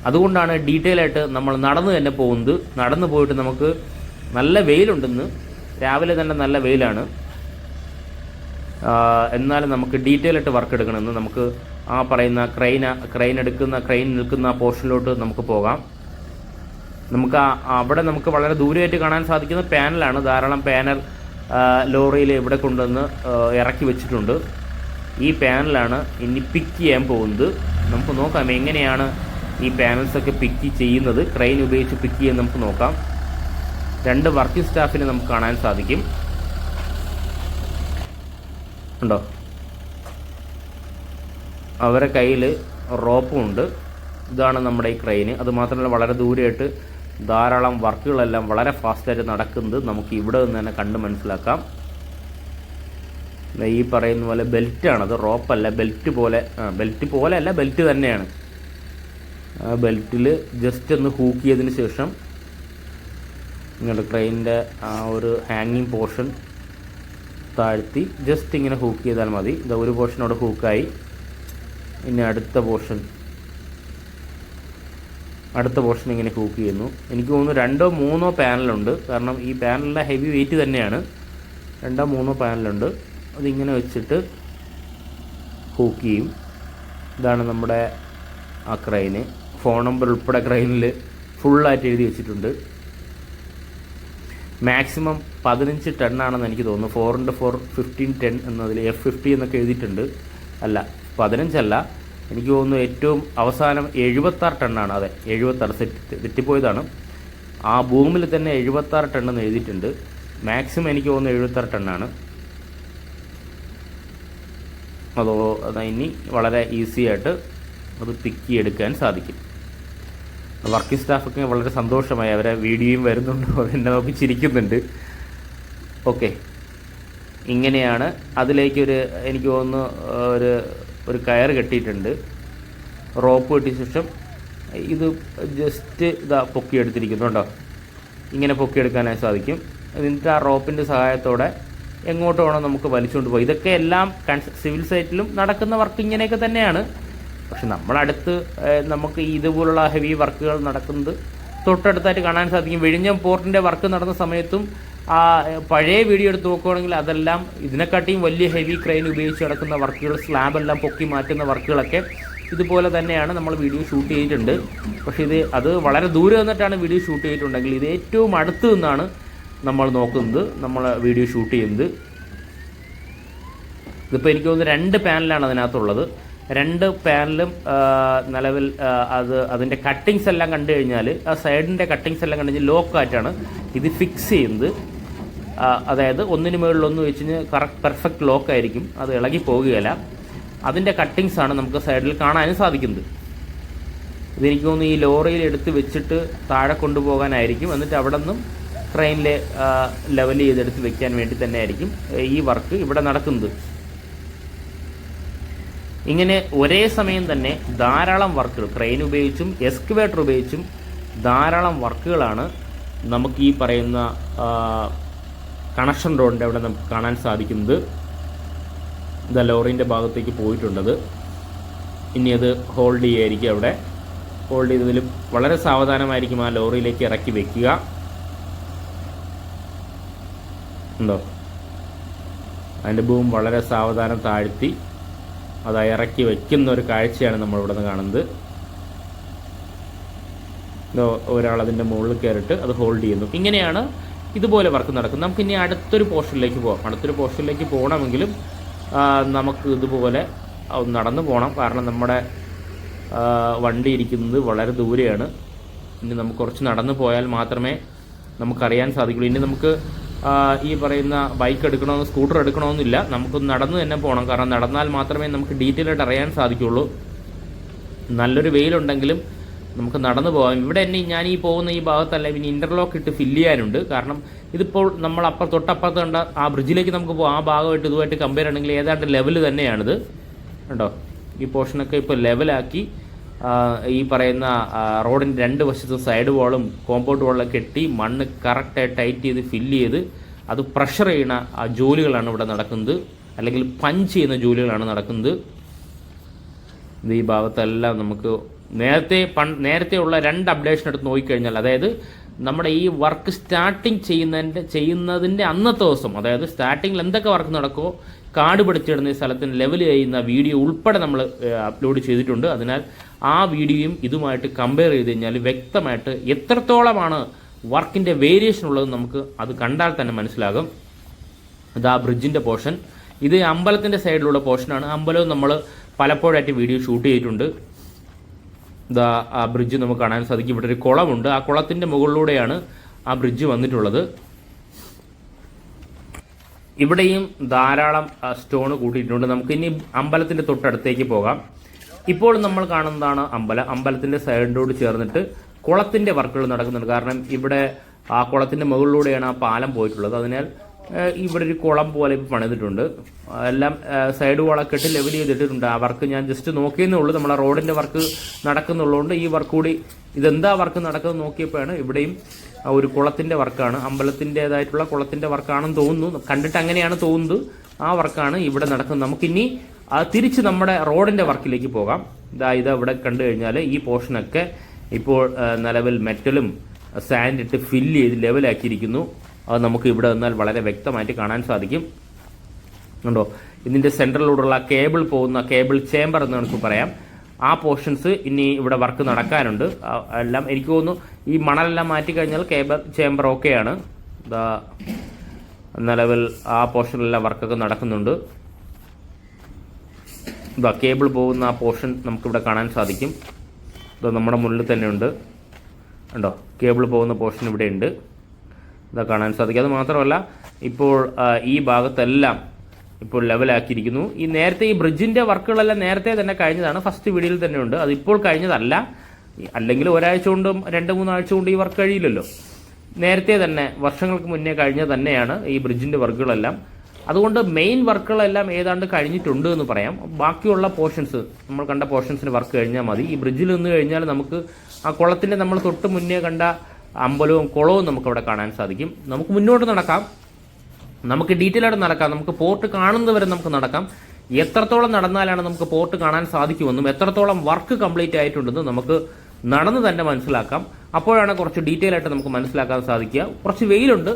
A: അതുകൊണ്ടാണ് ഡീറ്റെയിൽ ആയിട്ട് നമ്മൾ നടന്നു തന്നെ പോകുന്നത്. നടന്നു പോയിട്ട് നമുക്ക് നല്ല വെയിലുണ്ടെന്ന്, രാവിലെ തന്നെ നല്ല വെയിലാണ്. എന്നാലും നമുക്ക് ഡീറ്റെയിൽ ആയിട്ട് വർക്ക് എടുക്കണമെന്ന് നമുക്ക് ആ പറയുന്ന ക്രെയിൻ നിൽക്കുന്ന പോർഷനിലോട്ട് നമുക്ക് പോകാം. നമുക്ക് അവിടെ നമുക്ക് വളരെ ദൂരമായിട്ട് കാണാൻ സാധിക്കുന്ന പാനലാണ്. ധാരാളം പാനൽ ലോറിയിൽ ഇവിടെ കൊണ്ടുവന്ന് ഇറക്കി വെച്ചിട്ടുണ്ട്. ഈ പാനലാണ് ഇനി പിക്ക് ചെയ്യാൻ പോകുന്നത്. നമുക്ക് നോക്കാം എങ്ങനെയാണ് ഈ പാനൽസൊക്കെ പിക്ക് ചെയ്യുന്നത്. ക്രെയിൻ ഉപയോഗിച്ച് പിക്ക് ചെയ്യാൻ നമുക്ക് നോക്കാം. 2 വർക്കിംഗ് സ്റ്റാഫിനെ നമുക്ക് കാണാൻ സാധിക്കും. ഉണ്ടോ? അവരുടെ കയ്യിൽ റോപ്പും ഉണ്ട്. ഇതാണ് നമ്മുടെ ഈ ക്രെയിന്. അതുമാത്രമല്ല വളരെ ദൂരെയായിട്ട് ധാരാളം വർക്കുകളെല്ലാം വളരെ ഫാസ്റ്റായിട്ട് നടക്കുന്നത് നമുക്ക് ഇവിടെ നിന്ന് തന്നെ കണ്ട് മനസ്സിലാക്കാം. ഈ പറയുന്ന പോലെ ബെൽറ്റാണത്, റോപ്പല്ല. ബെൽറ്റ് തന്നെയാണ്. ആ ബെൽറ്റിൽ ജസ്റ്റ് ഒന്ന് ഹൂക്ക് ചെയ്തതിന് ശേഷം നിങ്ങളുടെ ട്രെയിനിൻ്റെ ആ ഒരു ഹാങ്ങിങ് പോർഷൻ താഴ്ത്തി ജസ്റ്റ് ഇങ്ങനെ ഹൂക്ക് ചെയ്താൽ മതി. ഇത് ഒരു പോർഷനോട് ഹൂക്കായി. ഇനി അടുത്ത പോർഷൻ ഇങ്ങനെ ഹൂക്ക് ചെയ്യുന്നു. എനിക്ക് തോന്നുന്നു 2 or 3 പാനലുണ്ട്. കാരണം ഈ പാനലിൻ്റെ ഹെവി വെയിറ്റ് തന്നെയാണ്. 2 or 3 പാനലുണ്ട്. അതിങ്ങനെ വെച്ചിട്ട് ഹൂക്ക് ചെയ്യും. ഇതാണ് നമ്മുടെ ആ ക്രെയിന്. ഫോൺ നമ്പർ ഉൾപ്പെടെ ക്രെയിനിൽ ഫുള്ളായിട്ട് എഴുതി വെച്ചിട്ടുണ്ട്. മാക്സിമം 15 ടണ്ണാണെന്ന് എനിക്ക് തോന്നുന്നു. 4x4 15 ടൺ എന്നതിൽ F50 എന്നൊക്കെ എഴുതിയിട്ടുണ്ട്. അല്ല, 15 അല്ല, എനിക്ക് തോന്നുന്നു ഏറ്റവും അവസാനം 76 ടണ്ണാണ്. അതെ, 76, തെറ്റിപ്പോയതാണ്. ആ ഭൂമിയിൽ തന്നെ 76 ടണ്ണെന്ന് എഴുതിയിട്ടുണ്ട്. മാക്സിമം എനിക്ക് തോന്നുന്നു 76 ടണ്ണാണ്. അത് ഇനി വളരെ ഈസി ആയിട്ട് അത് പിക്ക് എടുക്കാൻ സാധിക്കും. വർക്കിംഗ് സ്റ്റാഫൊക്കെ വളരെ സന്തോഷമായി. അവരെ വീഡിയോയും വരുന്നുണ്ടോ എന്നെ നോക്കി ചിരിക്കുന്നുണ്ട്. ഓക്കെ, ഇങ്ങനെയാണ്. അതിലേക്കൊരു എനിക്ക് തോന്നുന്നു ഒരു കയർ കെട്ടിയിട്ടുണ്ട്. റോപ്പ് കെട്ടിയ ശേഷം ഇത് ജസ്റ്റ് ഇതാ പൊക്കിയെടുത്തിരിക്കുന്നു കേട്ടോ. ഇങ്ങനെ പൊക്കിയെടുക്കാനായി സാധിക്കും. എന്നിട്ട് ആ റോപ്പിൻ്റെ സഹായത്തോടെ എങ്ങോട്ട് വേണം നമുക്ക് വലിച്ചുകൊണ്ട് പോയി. ഇതൊക്കെ എല്ലാം സിവിൽ സൈറ്റിലും നടക്കുന്ന വർക്ക് ഇങ്ങനെയൊക്കെ തന്നെയാണ്. പക്ഷെ നമ്മളടുത്ത് നമുക്ക് ഇതുപോലുള്ള ഹെവി വർക്കുകൾ നടക്കുന്നത് തൊട്ടടുത്തായിട്ട് കാണാൻ സാധിക്കും. വിഴിഞ്ഞം പോർട്ടിൻ്റെ വർക്ക് നടന്ന സമയത്തും ആ പഴയ വീഡിയോ എടുത്ത് നോക്കുകയാണെങ്കിൽ അതെല്ലാം ഇതിനെക്കാട്ടിയും വലിയ ഹെവി ക്രെയിൻ ഉപയോഗിച്ച് നടക്കുന്ന വർക്കുകൾ, സ്ലാബെല്ലാം പൊക്കി മാറ്റുന്ന വർക്കുകളൊക്കെ ഇതുപോലെ തന്നെയാണ് നമ്മൾ വീഡിയോ ഷൂട്ട് ചെയ്തിട്ടുണ്ട്. പക്ഷേ അത് വളരെ ദൂരെ നിന്നിട്ടാണ് വീഡിയോ ഷൂട്ട് ചെയ്തിട്ടുണ്ടെങ്കിൽ ഇത് ഏറ്റവും അടുത്ത് നിന്നാണ് നമ്മൾ നോക്കുന്നത്, നമ്മൾ വീഡിയോ ഷൂട്ട് ചെയ്യുന്നത്. ഇതിപ്പോൾ എനിക്ക് തോന്നുന്നു 2 പാനലാണ് അതിനകത്തുള്ളത്. 2 പാനലും നിലവിൽ അതിൻ്റെ കട്ടിങ്സ് എല്ലാം കണ്ടു കഴിഞ്ഞാൽ, ആ സൈഡിൻ്റെ കട്ടിങ്സ് എല്ലാം കണ്ടു കഴിഞ്ഞാൽ ലോക്കായിട്ടാണ് ഇത് ഫിക്സ് ചെയ്യുന്നത്. അതായത് ഒന്നിന് മുകളിലൊന്ന് വെച്ച് കഴിഞ്ഞാൽ പെർഫെക്റ്റ് ലോക്കായിരിക്കും, അത് ഇളകി പോകുകയില്ല. അതിൻ്റെ കട്ടിങ്സാണ് നമുക്ക് സൈഡിൽ കാണാനും സാധിക്കുന്നത്. ഇതെനിക്ക് തോന്നുന്നു ഈ ലോറിയിൽ എടുത്ത് വെച്ചിട്ട് താഴെ കൊണ്ടുപോകാനായിരിക്കും. എന്നിട്ട് അവിടെ നിന്നും ട്രെയിനിൽ ലെവൽ ചെയ്തെടുത്ത് വെക്കാൻ വേണ്ടി തന്നെ ആയിരിക്കും ഈ വർക്ക് ഇവിടെ നടക്കുന്നത്. ഇങ്ങനെ ഒരേ സമയം തന്നെ ധാരാളം വർക്കുകൾ ക്രെയിൻ ഉപയോഗിച്ചും എക്സ്കവേറ്റർ ഉപയോഗിച്ചും ധാരാളം വർക്കുകളാണ് നമുക്ക് ഈ പറയുന്ന കണക്ഷൻ റോഡിൻ്റെ അവിടെ നമുക്ക് കാണാൻ സാധിക്കുന്നത്. ഇതാ ലോറിൻ്റെ ഭാഗത്തേക്ക് പോയിട്ടുണ്ടത്. ഇനി അത് ഹോൾഡ് ചെയ്യുമായിരിക്കും. അവിടെ ഹോൾഡ് ചെയ്തതിൽ വളരെ സാവധാനമായിരിക്കും ആ ലോറിയിലേക്ക് ഇറക്കി വെക്കുക. ഉണ്ടോ, അതിൻ്റെ ബൂം വളരെ സാവധാനം താഴ്ത്തി അത് ഇറക്കി വയ്ക്കുന്ന ഒരു കാഴ്ചയാണ് നമ്മളിവിടെ നിന്ന് കാണുന്നത്. ഒരാൾ അതിൻ്റെ മുകളിൽ കയറിയിട്ട് അത് ഹോൾഡ് ചെയ്യുന്നു. ഇങ്ങനെയാണ് ഇതുപോലെ വർക്ക് നടക്കുന്നത്. നമുക്കിനി അടുത്തൊരു പോർഷനിലേക്ക് പോകാം. അടുത്തൊരു പോർഷനിലേക്ക് പോകണമെങ്കിലും നമുക്ക് ഇതുപോലെ നടന്നു പോകണം. കാരണം നമ്മുടെ വണ്ടി ഇരിക്കുന്നത് വളരെ ദൂരെയാണ്. ഇനി നമുക്ക് കുറച്ച് നടന്നു പോയാൽ മാത്രമേ നമുക്കറിയാൻ സാധിക്കുള്ളൂ. ഇനി നമുക്ക് ഈ പറയുന്ന ബൈക്ക് എടുക്കണമെന്ന് സ്കൂട്ടർ എടുക്കണമെന്നില്ല, നമുക്ക് നടന്ന് തന്നെ പോകണം. കാരണം നടന്നാൽ മാത്രമേ നമുക്ക് ഡീറ്റെയിൽ ആയിട്ട് അറിയാൻ സാധിക്കുള്ളൂ. നല്ലൊരു വെയിലുണ്ടെങ്കിലും നമുക്ക് നടന്നു പോകാം. ഇവിടെ തന്നെ ഞാൻ ഈ പോകുന്ന ഈ ഭാഗത്തല്ല, ഇനി ഇൻ്റർലോക്ക് ഇട്ട് ഫില്ല് ചെയ്യാനുണ്ട്. കാരണം ഇതിപ്പോൾ നമ്മൾ തൊട്ടപ്പുറത്ത് കണ്ട ആ ബ്രിഡ്ജിലേക്ക് നമുക്ക് പോകാം. ആ ഭാഗമായിട്ട് ഇതുമായിട്ട് കമ്പയർ ചെയ്യണമെങ്കിൽ ഏതാണ്ട് ലെവൽ തന്നെയാണിത് കണ്ടോ. ഈ പോർഷനൊക്കെ ഇപ്പോൾ ലെവലാക്കി ഈ പറയുന്ന റോഡിൻ്റെ 2 വശത്തും സൈഡ് വാളും കോമ്പൗണ്ട് വാളൊക്കെ കെട്ടി മണ്ണ് കറക്റ്റായി ടൈറ്റ് ചെയ്ത് ഫില്ല് ചെയ്ത് അത് പ്രഷർ ചെയ്യുന്ന ആ ജോലികളാണ് ഇവിടെ നടക്കുന്നത്. അല്ലെങ്കിൽ പഞ്ച് ചെയ്യുന്ന ജോലികളാണ് നടക്കുന്നത്. ഇത് ഈ ഭാഗത്തെല്ലാം നമുക്ക് നേരത്തെ ഉള്ള 2 അപ്ഡേഷൻ എടുത്ത് നോക്കിക്കഴിഞ്ഞാൽ, അതായത് നമ്മുടെ ഈ വർക്ക് സ്റ്റാർട്ടിങ് ചെയ്യുന്നതിൻ്റെ അന്നത്തെ ദിവസം, അതായത് സ്റ്റാർട്ടിങ്ങിൽ എന്തൊക്കെ വർക്ക് നടക്കുമോ കാട് പിടിച്ചിടുന്ന ഈ സ്ഥലത്തിന് ലെവൽ ചെയ്യുന്ന വീഡിയോ ഉൾപ്പെടെ നമ്മൾ അപ്ലോഡ് ചെയ്തിട്ടുണ്ട്. അതിനാൽ ആ വീഡിയോയും ഇതുമായിട്ട് കമ്പയർ ചെയ്ത് കഴിഞ്ഞാൽ വ്യക്തമായിട്ട് എത്രത്തോളമാണ് വർക്കിൻ്റെ വേരിയേഷൻ ഉള്ളത് നമുക്ക് അത് കണ്ടാൽ തന്നെ മനസ്സിലാകും. ഇത് ആ ബ്രിഡ്ജിൻ്റെ പോർഷൻ, ഇത് അമ്പലത്തിൻ്റെ സൈഡിലുള്ള പോർഷനാണ്. അമ്പലവും നമ്മൾ പലപ്പോഴായിട്ട് വീഡിയോ ഷൂട്ട് ചെയ്തിട്ടുണ്ട്. ഇതാ ആ ബ്രിഡ്ജ് നമുക്ക് കാണാൻ സാധിക്കും. ഇവിടെ ഒരു കുളമുണ്ട്. ആ കുളത്തിൻ്റെ മുകളിലൂടെയാണ് ആ ബ്രിഡ്ജ് വന്നിട്ടുള്ളത്. ഇവിടെയും ധാരാളം സ്റ്റോൺ കൂട്ടിയിട്ടുണ്ട്. നമുക്കിനി അമ്പലത്തിൻ്റെ തൊട്ടടുത്തേക്ക് പോകാം. ഇപ്പോൾ നമ്മൾ കാണുന്നതാണ് അമ്പലത്തിൻ്റെ സൈഡിനോട് ചേർന്നിട്ട് കുളത്തിൻ്റെ വർക്കുകൾ നടക്കുന്നുണ്ട്. കാരണം ഇവിടെ ആ കുളത്തിൻ്റെ മുകളിലൂടെയാണ് ആ പാലം പോയിട്ടുള്ളത്. അതിനാൽ ഇവിടെ ഒരു കുളം പോലെ പണിതിട്ടുണ്ട്. എല്ലാം സൈഡ് വാളൊക്കെ ഇട്ട് ലെവൽ ചെയ്തിട്ടുണ്ട്. ആ വർക്ക് ഞാൻ ജസ്റ്റ് നോക്കിയെന്നേ ഉള്ളൂ. നമ്മളെ റോഡിൻ്റെ വർക്ക് നടക്കുന്നുള്ളതുകൊണ്ട് ഈ വർക്ക് കൂടി ഇതെന്താ വർക്ക് നടക്കുന്നത് നോക്കിയപ്പോഴാണ് ഇവിടെയും ഒരു കുളത്തിൻ്റെ വർക്കാണ്, അമ്പലത്തിൻ്റെതായിട്ടുള്ള കുളത്തിൻ്റെ വർക്കാണെന്ന് തോന്നുന്നു. കണ്ടിട്ട് അങ്ങനെയാണ് തോന്നുന്നത്. ആ വർക്കാണ് ഇവിടെ നടക്കുന്നത്. നമുക്കിനി തിരിച്ച് നമ്മുടെ റോഡിൻ്റെ വർക്കിലേക്ക് പോകാം. ഇത് ഇവിടെ കണ്ടു കഴിഞ്ഞാൽ ഈ പോർഷനൊക്കെ ഇപ്പോൾ നിലവിൽ മെറ്റലും സാൻഡ് ഇട്ട് ഫില്ല് ചെയ്ത് ലെവലാക്കിയിരിക്കുന്നു. അത് നമുക്ക് ഇവിടെ നിന്നാൽ വളരെ വ്യക്തമായിട്ട് കാണാൻ സാധിക്കും. കണ്ടോ, ഇതിൻ്റെ സെൻട്രലിലൂടെയുള്ള കേബിൾ പോകുന്ന കേബിൾ ചേംബർ എന്ന് നമുക്ക് പറയാം. ആ പോർഷൻസ് ഇനി ഇവിടെ വർക്ക് നടക്കാനുണ്ട്. എല്ലാം എനിക്ക് തോന്നുന്നു ഈ മണലെല്ലാം മാറ്റി കഴിഞ്ഞാൽ കേബിൾ ചേംബർ ഓക്കെയാണ്. നിലവിൽ ആ പോർഷനിലെല്ലാം വർക്കൊക്കെ നടക്കുന്നുണ്ട്. കേബിൾ പോകുന്ന ആ പോർഷൻ നമുക്കിവിടെ കാണാൻ സാധിക്കും. ഇത് നമ്മുടെ മുന്നിൽ തന്നെ ഉണ്ട്. ഉണ്ടോ, കേബിൾ പോകുന്ന പോർഷൻ ഇവിടെ ഉണ്ട്. ഇതാ കാണാൻ സാധിക്കും. അത് മാത്രമല്ല ഇപ്പോൾ ഈ ഭാഗത്തെല്ലാം ഇപ്പോൾ ലെവലാക്കിയിരിക്കുന്നു. ഈ നേരത്തെ ഈ ബ്രിഡ്ജിൻ്റെ വർക്കുകളെല്ലാം നേരത്തെ തന്നെ കഴിഞ്ഞതാണ്. ഫസ്റ്റ് വീഡിയോയിൽ തന്നെ ഉണ്ട്. അതിപ്പോൾ കഴിഞ്ഞതല്ല. അല്ലെങ്കിൽ ഒരാഴ്ച കൊണ്ടും 2-3 ആഴ്ച കൊണ്ട് ഈ വർക്ക് കഴിയില്ലല്ലോ. നേരത്തെ തന്നെ വർഷങ്ങൾക്ക് മുന്നേ കഴിഞ്ഞ തന്നെയാണ് ഈ ബ്രിഡ്ജിൻ്റെ വർക്കുകളെല്ലാം. അതുകൊണ്ട് മെയിൻ വർക്കുകളെല്ലാം ഏതാണ്ട് കഴിഞ്ഞിട്ടുണ്ട് എന്ന് പറയാം. ബാക്കിയുള്ള പോർഷൻസ്, നമ്മൾ കണ്ട പോർഷൻസിന് വർക്ക് കഴിഞ്ഞാൽ മതി. ഈ ബ്രിഡ്ജിൽ നിന്ന് കഴിഞ്ഞാൽ നമുക്ക് ആ കുളത്തിൻ്റെ നമ്മൾ തൊട്ട് മുന്നേ കണ്ട അമ്പലവും കുളവും നമുക്കവിടെ കാണാൻ സാധിക്കും. നമുക്ക് മുന്നോട്ട് നടക്കാം, നമുക്ക് ഡീറ്റെയിൽ ആയിട്ട് നടക്കാം, നമുക്ക് പോർട്ട് കാണുന്നത് വരെ നമുക്ക് നടക്കാം. എത്രത്തോളം നടന്നാലാണ് നമുക്ക് പോർട്ട് കാണാൻ സാധിക്കുമെന്നും എത്രത്തോളം വർക്ക് കംപ്ലീറ്റ് ആയിട്ടുണ്ടെന്നും നമുക്ക് നടന്ന് തന്നെ മനസ്സിലാക്കാം. അപ്പോഴാണ് കുറച്ച് ഡീറ്റെയിൽ ആയിട്ട് നമുക്ക് മനസ്സിലാക്കാൻ സാധിക്കുക. കുറച്ച് വെയിലുണ്ട്,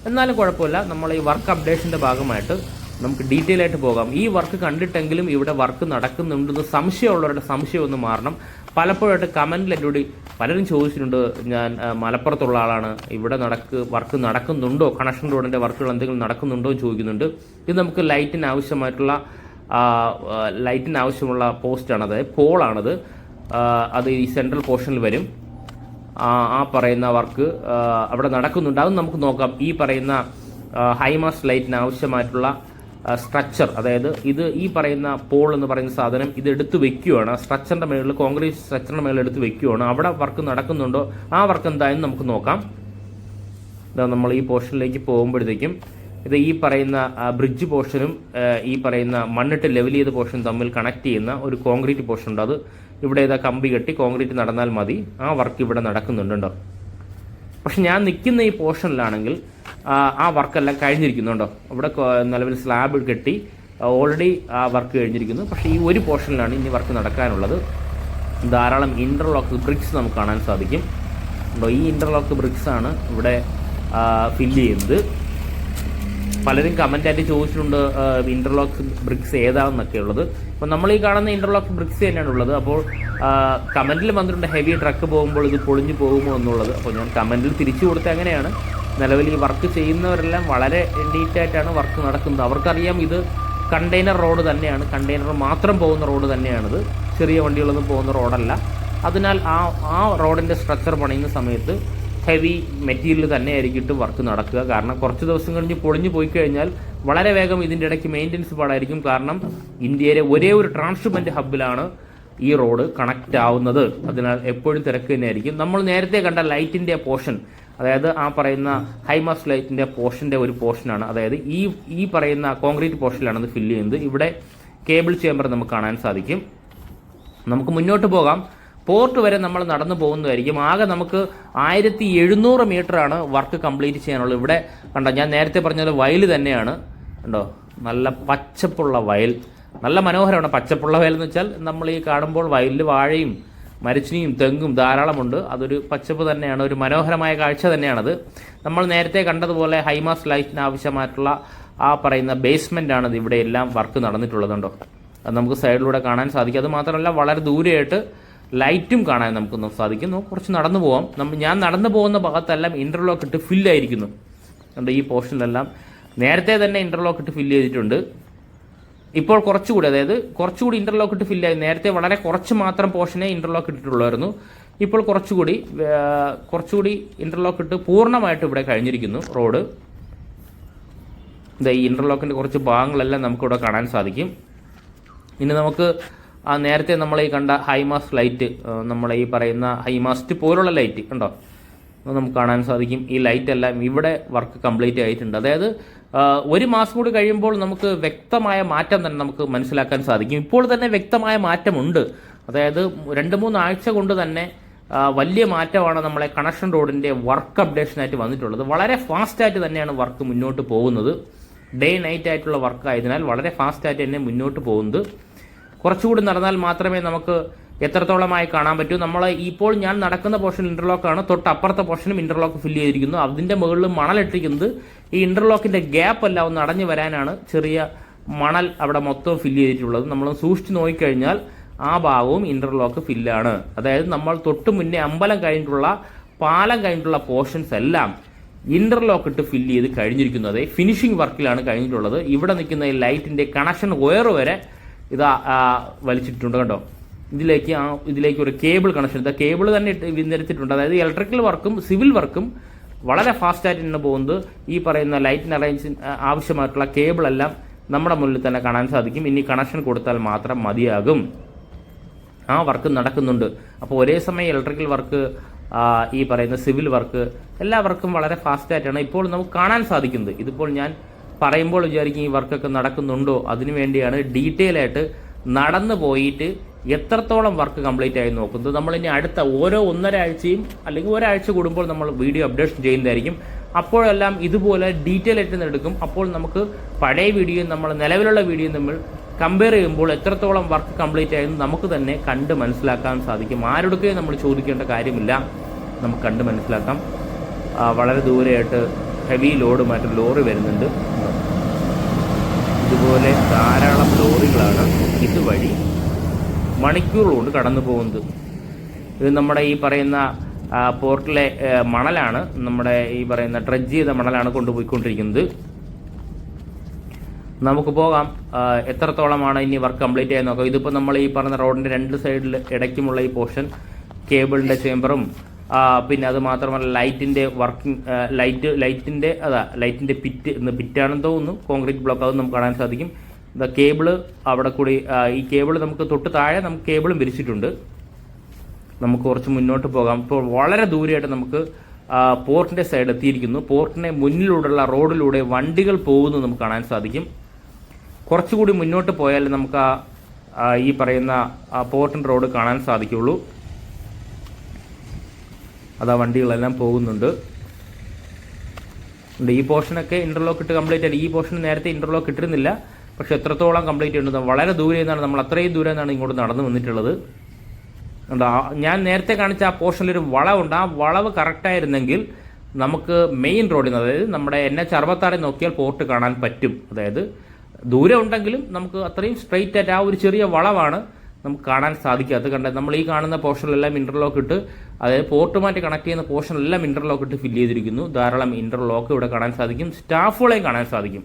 A: എന്നാലും കുഴപ്പമില്ല. നമ്മൾ ഈ വർക്ക് അപ്ഡേഷൻ്റെ ഭാഗമായിട്ട് നമുക്ക് ഡീറ്റെയിൽ ആയിട്ട് പോകാം. ഈ വർക്ക് കണ്ടിട്ടെങ്കിലും ഇവിടെ വർക്ക് നടക്കുന്നുണ്ടെന്ന് സംശയമുള്ളവരുടെ സംശയം ഒന്ന് മാറണം. പലപ്പോഴായിട്ട് കമൻറ്റിൽ എന്നോട് പലരും ചോദിച്ചിട്ടുണ്ട്, ഞാൻ മലപ്പുറത്തുള്ള ആളാണ്, ഇവിടെ വർക്ക് നടക്കുന്നുണ്ടോ, കണക്ഷൻ റോഡിൻ്റെ വർക്കുകൾ എന്തെങ്കിലും നടക്കുന്നുണ്ടോ എന്ന് ചോദിക്കുന്നുണ്ട്. ഇത് നമുക്ക് ലൈറ്റിന് ആവശ്യമുള്ള പോസ്റ്റാണ്, അതായത് പോളാണത്. അത് ഈ സെൻട്രൽ പോർഷനിൽ വരും. ആ പറയുന്ന വർക്ക് അവിടെ നടക്കുന്നുണ്ട്. അത് നമുക്ക് നോക്കാം. ഈ പറയുന്ന ഹൈമാസ്റ്റ് ലൈറ്റിന് ആവശ്യമായിട്ടുള്ള സ്ട്രക്ചർ, അതായത് ഈ പറയുന്ന പോൾ എന്ന് പറയുന്ന സാധനം ഇത് എടുത്ത് വെക്കുകയാണ്. സ്ട്രക്ചറിൻ്റെ മേളിൽ, കോൺക്രീറ്റ് സ്ട്രക്ചറിൻ്റെ മേളിൽ എടുത്ത് വെക്കുകയാണ്. അവിടെ വർക്ക് നടക്കുന്നുണ്ടോ, ആ വർക്ക് എന്തായാലും നമുക്ക് നോക്കാം. ഇതാ നമ്മൾ ഈ പോർഷനിലേക്ക് പോകുമ്പോഴത്തേക്കും ഇത് ഈ പറയുന്ന ബ്രിഡ്ജ് പോർഷനും ഈ പറയുന്ന മണ്ണിട്ട് ലെവൽ ചെയ്ത പോർഷനും തമ്മിൽ കണക്ട് ചെയ്യുന്ന ഒരു കോൺക്രീറ്റ് പോർഷൻ ഉണ്ട്. അത് ഇവിടെ ഇതാ കമ്പി കെട്ടി കോൺക്രീറ്റ് നടന്നാൽ മതി. ആ വർക്ക് ഇവിടെ നടക്കുന്നുണ്ടോ. പക്ഷെ ഞാൻ നിൽക്കുന്ന ഈ പോർഷനിലാണെങ്കിൽ ആ വർക്കെല്ലാം കഴിഞ്ഞിരിക്കുന്നുണ്ടോ. ഇവിടെ നിലവിൽ സ്ലാബ് കെട്ടി ഓൾറെഡി ആ വർക്ക് കഴിഞ്ഞിരിക്കുന്നു. പക്ഷേ ഈ ഒരു പോർഷനിലാണ് ഇനി വർക്ക് നടക്കാനുള്ളത്. ധാരാളം ഇൻ്റർലോക്ക് ബ്രിക്സ് നമുക്ക് കാണാൻ സാധിക്കും. ഈ ഇൻ്റർലോക്ക് ബ്രിക്സ് ആണ് ഇവിടെ ഫില്ല് ചെയ്യുന്നത്. പലരും കമൻ്റായിട്ട് ചോദിച്ചിട്ടുണ്ട് ഇൻ്റർലോക്ക് ബ്രിക്സ് ഏതാണെന്നൊക്കെ ഉള്ളത്. അപ്പോൾ നമ്മൾ ഈ കാണുന്ന ഇൻ്റർലോക്ക് ബ്രിക്സ് തന്നെയാണ് ഉള്ളത്. അപ്പോൾ കമൻറ്റിൽ വന്നിട്ടുണ്ട് ഹെവി ട്രക്ക് പോകുമ്പോൾ ഇത് പൊളിഞ്ഞു പോകുമോ എന്നുള്ളത്. അപ്പോൾ ഞാൻ കമൻറ്റിൽ തിരിച്ചു കൊടുത്തത് അങ്ങനെയാണ്. നിലവിൽ ഈ വർക്ക് ചെയ്യുന്നവരെല്ലാം വളരെ ഡീറ്റായിട്ടാണ് വർക്ക് നടക്കുന്നത്. അവർക്കറിയാം ഇത് കണ്ടെയ്നർ റോഡ് തന്നെയാണ്, കണ്ടെയ്നർ മാത്രം പോകുന്ന റോഡ് തന്നെയാണിത്, ചെറിയ വണ്ടികളൊന്നും പോകുന്ന റോഡല്ല. അതിനാൽ ആ റോഡിൻ്റെ സ്ട്രക്ചർ പണിയുന്ന സമയത്ത് ഹെവി മെറ്റീരിയൽ തന്നെ ആയിരിക്കും വർക്ക് നടക്കുക. കാരണം കുറച്ച് ദിവസം കഴിഞ്ഞ് പൊളിഞ്ഞു പോയി കഴിഞ്ഞാൽ വളരെ വേഗം ഇതിൻ്റെ ഇടയ്ക്ക് മെയിൻ്റനൻസ് പാടായിരിക്കും. കാരണം ഇന്ത്യയിലെ ഒരേ ഒരു ട്രാൻസ്ഷിപ്മെൻറ്റ് ഹബ്ബിലാണ് ഈ റോഡ് കണക്റ്റ് ആവുന്നത്. അതിനാൽ എപ്പോഴും തിരക്ക് തന്നെയായിരിക്കും. നമ്മൾ നേരത്തെ കണ്ട ലൈറ്റിൻ്റെ പോർഷൻ, അതായത് ആ പറയുന്ന ഹൈമാസ്റ്റ് ലൈറ്റിൻ്റെ പോർഷൻ്റെ ഒരു പോർഷനാണ്. അതായത് ഈ പറയുന്ന കോൺക്രീറ്റ് പോർഷനിലാണ് അത് ഫില്ല് ചെയ്യുന്നത്. ഇവിടെ കേബിൾ ചേംബർ നമുക്ക് കാണാൻ സാധിക്കും. നമുക്ക് മുന്നോട്ട് പോകാം. പോർട്ട് വരെ നമ്മൾ നടന്നു പോകുന്നതായിരിക്കും. ആകെ നമുക്ക് 1700 മീറ്ററാണ് വർക്ക് കംപ്ലീറ്റ് ചെയ്യാനുള്ളത്. ഇവിടെ കണ്ടോ, ഞാൻ നേരത്തെ പറഞ്ഞത് വയൽ തന്നെയാണ്. കണ്ടോ, നല്ല പച്ചപ്പുള്ള വയൽ, നല്ല മനോഹരമാണ്. പച്ചപ്പുള്ള വയൽ എന്ന് വെച്ചാൽ നമ്മൾ ഈ കാണുമ്പോൾ വയലിൽ വാഴയും മരച്ചിനിയും തെങ്ങും ധാരാളമുണ്ട്. അതൊരു പച്ചപ്പ് തന്നെയാണ്, ഒരു മനോഹരമായ കാഴ്ച തന്നെയാണത്. നമ്മൾ നേരത്തെ കണ്ടതുപോലെ ഹൈമാസ്റ്റ് ലൈറ്റിന് ആവശ്യമായിട്ടുള്ള ആ പറയുന്ന ബേസ്മെൻ്റാണ് ഇത്. ഇവിടെ എല്ലാം വർക്ക് നടന്നിട്ടുള്ളതുണ്ടോ, അത് നമുക്ക് സൈഡിലൂടെ കാണാൻ സാധിക്കും. അത് മാത്രമല്ല വളരെ ദൂരെയായിട്ട് ലൈറ്റും കാണാൻ നമുക്ക് സാധിക്കും. കുറച്ച് നടന്നു പോകാം. ഞാൻ നടന്നു പോകുന്ന ഭാഗത്തെല്ലാം ഇൻ്റർലോക്ക് ഇട്ട് ഫില്ലായിരിക്കുന്നു. കണ്ടോ, ഈ പോർഷനിലെല്ലാം നേരത്തെ തന്നെ ഇൻ്റർലോക്ക് ഇട്ട് ഫില്ല് ചെയ്തിട്ടുണ്ട്. ഇപ്പോൾ കുറച്ചുകൂടി, അതായത് കുറച്ചുകൂടി ഇൻ്റർലോക്ക് ഇട്ട് ഫില്ലായി. നേരത്തെ വളരെ കുറച്ച് മാത്രം പോർഷനെ ഇൻ്റർലോക്ക് ഇട്ടിട്ടുള്ളായിരുന്നു. ഇപ്പോൾ കുറച്ചുകൂടി ഇൻ്റർലോക്ക് ഇട്ട് പൂർണ്ണമായിട്ട് ഇവിടെ കഴിഞ്ഞിരിക്കുന്നു റോഡ്. ഈ ഇൻ്റർലോക്കിൻ്റെ കുറച്ച് ഭാഗങ്ങളെല്ലാം നമുക്കിവിടെ കാണാൻ സാധിക്കും. ഇനി നമുക്ക് നേരത്തെ നമ്മൾ ഈ കണ്ട ഹൈമാസ്റ്റ് ലൈറ്റ്, നമ്മൾ ഈ പറയുന്ന ഹൈമാസ്റ്റ് പോലുള്ള ലൈറ്റ് കണ്ടോ, നമുക്ക് കാണാൻ സാധിക്കും. ഈ ലൈറ്റ് എല്ലാം ഇവിടെ വർക്ക് കംപ്ലീറ്റ് ആയിട്ടുണ്ട്. അതായത് 1 മാസം കൂടി കഴിയുമ്പോൾ നമുക്ക് വ്യക്തമായ മാറ്റം തന്നെ നമുക്ക് മനസ്സിലാക്കാൻ സാധിക്കും. ഇപ്പോൾ തന്നെ വ്യക്തമായ മാറ്റമുണ്ട്. അതായത് 2-3 ആഴ്ച കൊണ്ട് തന്നെ വലിയ മാറ്റമാണ് നമ്മളെ കണക്ഷൻ റോഡിൻ്റെ വർക്ക് അപ്ഡേഷനായിട്ട് വന്നിട്ടുള്ളത്. വളരെ ഫാസ്റ്റായിട്ട് തന്നെയാണ് വർക്ക് മുന്നോട്ട് പോകുന്നത്. ഡേ നൈറ്റ് ആയിട്ടുള്ള വർക്ക് ആയതിനാൽ വളരെ ഫാസ്റ്റായിട്ട് തന്നെ മുന്നോട്ട് പോകുന്നത്. കുറച്ചുകൂടി നടന്നാൽ മാത്രമേ നമുക്ക് എത്രത്തോളമായി കാണാൻ പറ്റൂ. ഇപ്പോൾ ഞാൻ നടക്കുന്ന പോർഷൻ ഇൻ്റർലോക്കാണ്. തൊട്ടപ്പുറത്തെ പോർഷനും ഇൻ്റർലോക്ക് ഫില്ല് ചെയ്തിരിക്കുന്നു. അതിൻ്റെ മുകളിൽ മണലിട്ടിരിക്കുന്നത് ഈ ഇൻ്റർലോക്കിൻ്റെ ഗ്യാപ്പ് എല്ലാം ഒന്ന് അടഞ്ഞു വരാനാണ്. ചെറിയ മണൽ അവിടെ മൊത്തം ഫില്ല് ചെയ്തിട്ടുള്ളത്. നമ്മൾ സൂക്ഷിച്ച് നോക്കിക്കഴിഞ്ഞാൽ ആ ഭാഗവും ഇന്റർലോക്ക് ഫില്ലാണ്. അതായത് നമ്മൾ തൊട്ട് മുന്നേ അമ്പലം കഴിഞ്ഞിട്ടുള്ള പാലം കഴിഞ്ഞിട്ടുള്ള പോർഷൻസ് എല്ലാം ഇന്റർലോക്ക് ഇട്ട് ഫില്ല് ചെയ്ത് കഴിഞ്ഞിരിക്കുന്നത്. ഫിനിഷിംഗ് വർക്കിലാണ് കഴിഞ്ഞിട്ടുള്ളത്. ഇവിടെ നിൽക്കുന്ന ഈ ലൈറ്റിന്റെ കണക്ഷൻ വയർ വരെ ഇതാ വലിച്ചിട്ടുണ്ട് കണ്ടോ. ഇതിലേക്ക് ഒരു കേബിൾ കണക്ഷൻ, ഇതാ കേബിൾ തന്നെ നിരത്തിയിട്ടുണ്ട്. അതായത് ഇലക്ട്രിക്കൽ വർക്കും സിവിൽ വർക്കും വളരെ ഫാസ്റ്റായിട്ട് തന്നെ പോകുന്നത്. ഈ പറയുന്ന ലൈറ്റിന് അറേഞ്ച് ആവശ്യമായിട്ടുള്ള കേബിൾ എല്ലാം നമ്മുടെ മുന്നിൽ തന്നെ കാണാൻ സാധിക്കും. ഇനി കണക്ഷൻ കൊടുത്താൽ മാത്രം മതിയാകും. ആ വർക്ക് നടക്കുന്നുണ്ട്. അപ്പോൾ ഒരേ സമയം ഇലക്ട്രിക്കൽ വർക്ക്, ഈ പറയുന്ന സിവിൽ വർക്ക്, എല്ലാ വർക്കും വളരെ ഫാസ്റ്റായിട്ടാണ് ഇപ്പോൾ നമുക്ക് കാണാൻ സാധിക്കുന്നത്. ഇതിപ്പോൾ ഞാൻ പറയുമ്പോൾ വിചാരിക്കും ഈ വർക്കൊക്കെ നടക്കുന്നുണ്ടോ, അതിനുവേണ്ടിയാണ് ഡീറ്റെയിൽ ആയിട്ട് നടന്നു പോയിട്ട് എത്രത്തോളം വർക്ക് കംപ്ലീറ്റ് ആയി നോക്കുന്നത്. നമ്മളിനി അടുത്ത ഓരോ 1.5 ആഴ്ചയും അല്ലെങ്കിൽ ഒരാഴ്ച കൂടുമ്പോൾ നമ്മൾ വീഡിയോ അപ്ഡേഷൻ ചെയ്യുന്നതായിരിക്കും. അപ്പോഴെല്ലാം ഇതുപോലെ ഡീറ്റെയിൽ ആയിട്ട് എടുക്കും. അപ്പോൾ നമുക്ക് പഴയ വീഡിയോയും നമ്മൾ നിലവിലുള്ള വീഡിയോയും തമ്മിൽ കമ്പയർ ചെയ്യുമ്പോൾ എത്രത്തോളം വർക്ക് കംപ്ലീറ്റ് ആയെന്ന് നമുക്ക് തന്നെ കണ്ട് മനസ്സിലാക്കാൻ സാധിക്കും. ആരോടൊക്കെയും നമ്മൾ ചോദിക്കേണ്ട കാര്യമില്ല, നമുക്ക് കണ്ട് മനസ്സിലാക്കാം. വളരെ ദൂരെയായിട്ട് ഹെവി ലോഡുമായിട്ട് ലോറി വരുന്നുണ്ട്. ഇതുപോലെ ധാരാളം ലോറികളാണ് ഇതുവഴി മണിക്കൂർ കൊണ്ട് കടന്നു പോകുന്നത്. ഇത് നമ്മുടെ ഈ പറയുന്ന പോർട്ടിലെ മണലാണ്, നമ്മുടെ ഈ പറയുന്ന ഡ്രഡ്ജ് ചെയ്ത മണലാണ് കൊണ്ടുപോയിക്കൊണ്ടിരിക്കുന്നത്. നമുക്ക് പോകാം. എത്രത്തോളമാണ് ഇനി വർക്ക് കംപ്ലീറ്റ് ചെയ്യാൻ നോക്കാം. ഇതിപ്പോൾ നമ്മൾ ഈ പറഞ്ഞ റോഡിൻ്റെ 2 സൈഡിൽ ഇടയ്ക്കുമുള്ള ഈ പോർഷൻ കേബിളിൻ്റെ ചേമ്പറും പിന്നെ അത് മാത്രമല്ല ലൈറ്റിൻ്റെ വർക്കിംഗ്, ലൈറ്റിൻ്റെ പിറ്റാണെന്ന് തോന്നുന്നു, കോൺക്രീറ്റ് ബ്ലോക്ക്, അത് നമുക്ക് കാണാൻ സാധിക്കും. കേബിള് അവിടെ കൂടി, ഈ കേബിള് നമുക്ക് തൊട്ട് താഴെ നമുക്ക് കേബിളും വിരിച്ചിട്ടുണ്ട്. നമുക്ക് കുറച്ച് മുന്നോട്ട് പോകാം. ഇപ്പോൾ വളരെ ദൂരെയായിട്ട് നമുക്ക് പോർട്ടിൻ്റെ സൈഡ് എത്തിയിരിക്കുന്നു. പോർട്ടിനെ മുന്നിലൂടെയുള്ള റോഡിലൂടെ വണ്ടികൾ പോകുന്നത് നമുക്ക് കാണാൻ സാധിക്കും. കുറച്ചുകൂടി മുന്നോട്ട് പോയാൽ നമുക്ക് ഈ പറയുന്ന പോർട്ടിൻ്റെ റോഡ് കാണാൻ സാധിക്കുള്ളൂ. അതാ വണ്ടികളെല്ലാം പോകുന്നുണ്ട്. ഈ പോർഷനൊക്കെ ഇന്റർലോക്ക് ഇട്ട് കംപ്ലീറ്റ് ആയി. ഈ പോർഷൻ നേരത്തെ ഇന്റർലോക്ക് ഇട്ടിരുന്നില്ല, പക്ഷെ എത്രത്തോളം കംപ്ലീറ്റ് ഉണ്ട്, വളരെ ദൂരെ നിന്നാണ്, നമ്മൾ അത്രയും ദൂരെ നിന്നാണ് ഇങ്ങോട്ട് നടന്നു വന്നിട്ടുള്ളത്. ഞാൻ നേരത്തെ കാണിച്ച ആ പോർഷനിലൊരു വളവുണ്ട്. ആ വളവ് കറക്റ്റായിരുന്നെങ്കിൽ നമുക്ക് മെയിൻ റോഡിൽ നിന്ന്, അതായത് നമ്മുടെ NH66 നോക്കിയാൽ പോർട്ട് കാണാൻ പറ്റും. അതായത് ദൂരം ഉണ്ടെങ്കിലും നമുക്ക് അത്രയും സ്ട്രെയിറ്റ് ആയിട്ട് ആ ഒരു ചെറിയ വളവാണ് നമുക്ക് കാണാൻ സാധിക്കാത്തത്. കണ്ടത് നമ്മൾ ഈ കാണുന്ന പോർഷനിലെല്ലാം ഇന്റർലോക്ക് ഇട്ട്, അതായത് പോർട്ടുമായിട്ട് കണക്ട് ചെയ്യുന്ന പോർഷനിലെല്ലാം ഇന്റർലോക്ക് ഇട്ട് ഫില്ല് ചെയ്തിരിക്കുന്നു. ധാരാളം ഇന്റർലോക്ക് ഇവിടെ കാണാൻ സാധിക്കും. സ്റ്റാഫുകളെയും കാണാൻ സാധിക്കും.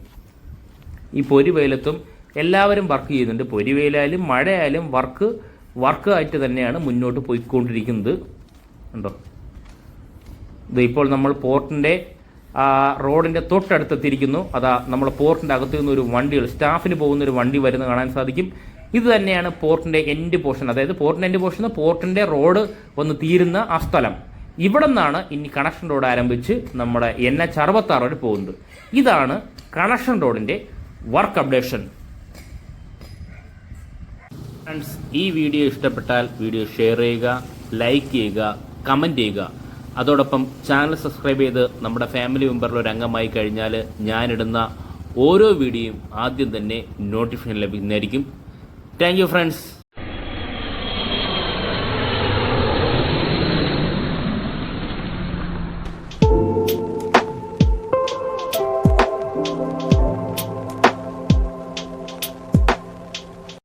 A: ഈ പൊരി വെയിലത്തും എല്ലാവരും വർക്ക് ചെയ്യുന്നുണ്ട്. പൊരി വെയിലായാലും മഴയായാലും വർക്ക് ആയിട്ട് തന്നെയാണ് മുന്നോട്ട് പോയിക്കൊണ്ടിരിക്കുന്നത്. ഉണ്ടോ, ഇത് ഇപ്പോൾ നമ്മൾ പോർട്ടിൻ്റെ റോഡിൻ്റെ തൊട്ടടുത്തെത്തിയിരിക്കുന്നു. അതാ നമ്മൾ പോർട്ടിൻ്റെ അകത്തു നിന്ന് ഒരു വണ്ടികൾ, സ്റ്റാഫിന് പോകുന്ന ഒരു വണ്ടി വരുന്നത് കാണാൻ സാധിക്കും. ഇത് തന്നെയാണ് പോർട്ടിൻ്റെ എൻഡ് പോർഷൻ. അതായത് പോർട്ടിൻ്റെ എൻഡ് പോർഷൻ, പോർട്ടിൻ്റെ റോഡ് വന്ന് തീരുന്ന ആ സ്ഥലം. ഇവിടെ നിന്നാണ് ഇനി കണക്ഷൻ റോഡ് ആരംഭിച്ച് നമ്മുടെ NH66 വരെ പോകുന്നത്. ഇതാണ് കണക്ഷൻ റോഡിൻ്റെ വർക്ക് അപ്ഡേഷൻ. ഫ്രണ്ട്സ്, ഈ വീഡിയോ ഇഷ്ടപ്പെട്ടാൽ വീഡിയോ ഷെയർ ചെയ്യുക, ലൈക്ക് ചെയ്യുക, കമൻറ്റ് ചെയ്യുക. അതോടൊപ്പം ചാനൽ സബ്സ്ക്രൈബ് ചെയ്ത് നമ്മുടെ ഫാമിലി മെമ്പറിൽ ഒരു അംഗമായി കഴിഞ്ഞാൽ ഞാനിടുന്ന ഓരോ വീഡിയോയും ആദ്യം തന്നെ നോട്ടിഫിക്കേഷൻ ലഭിക്കുന്നതായിരിക്കും. Thank you friends.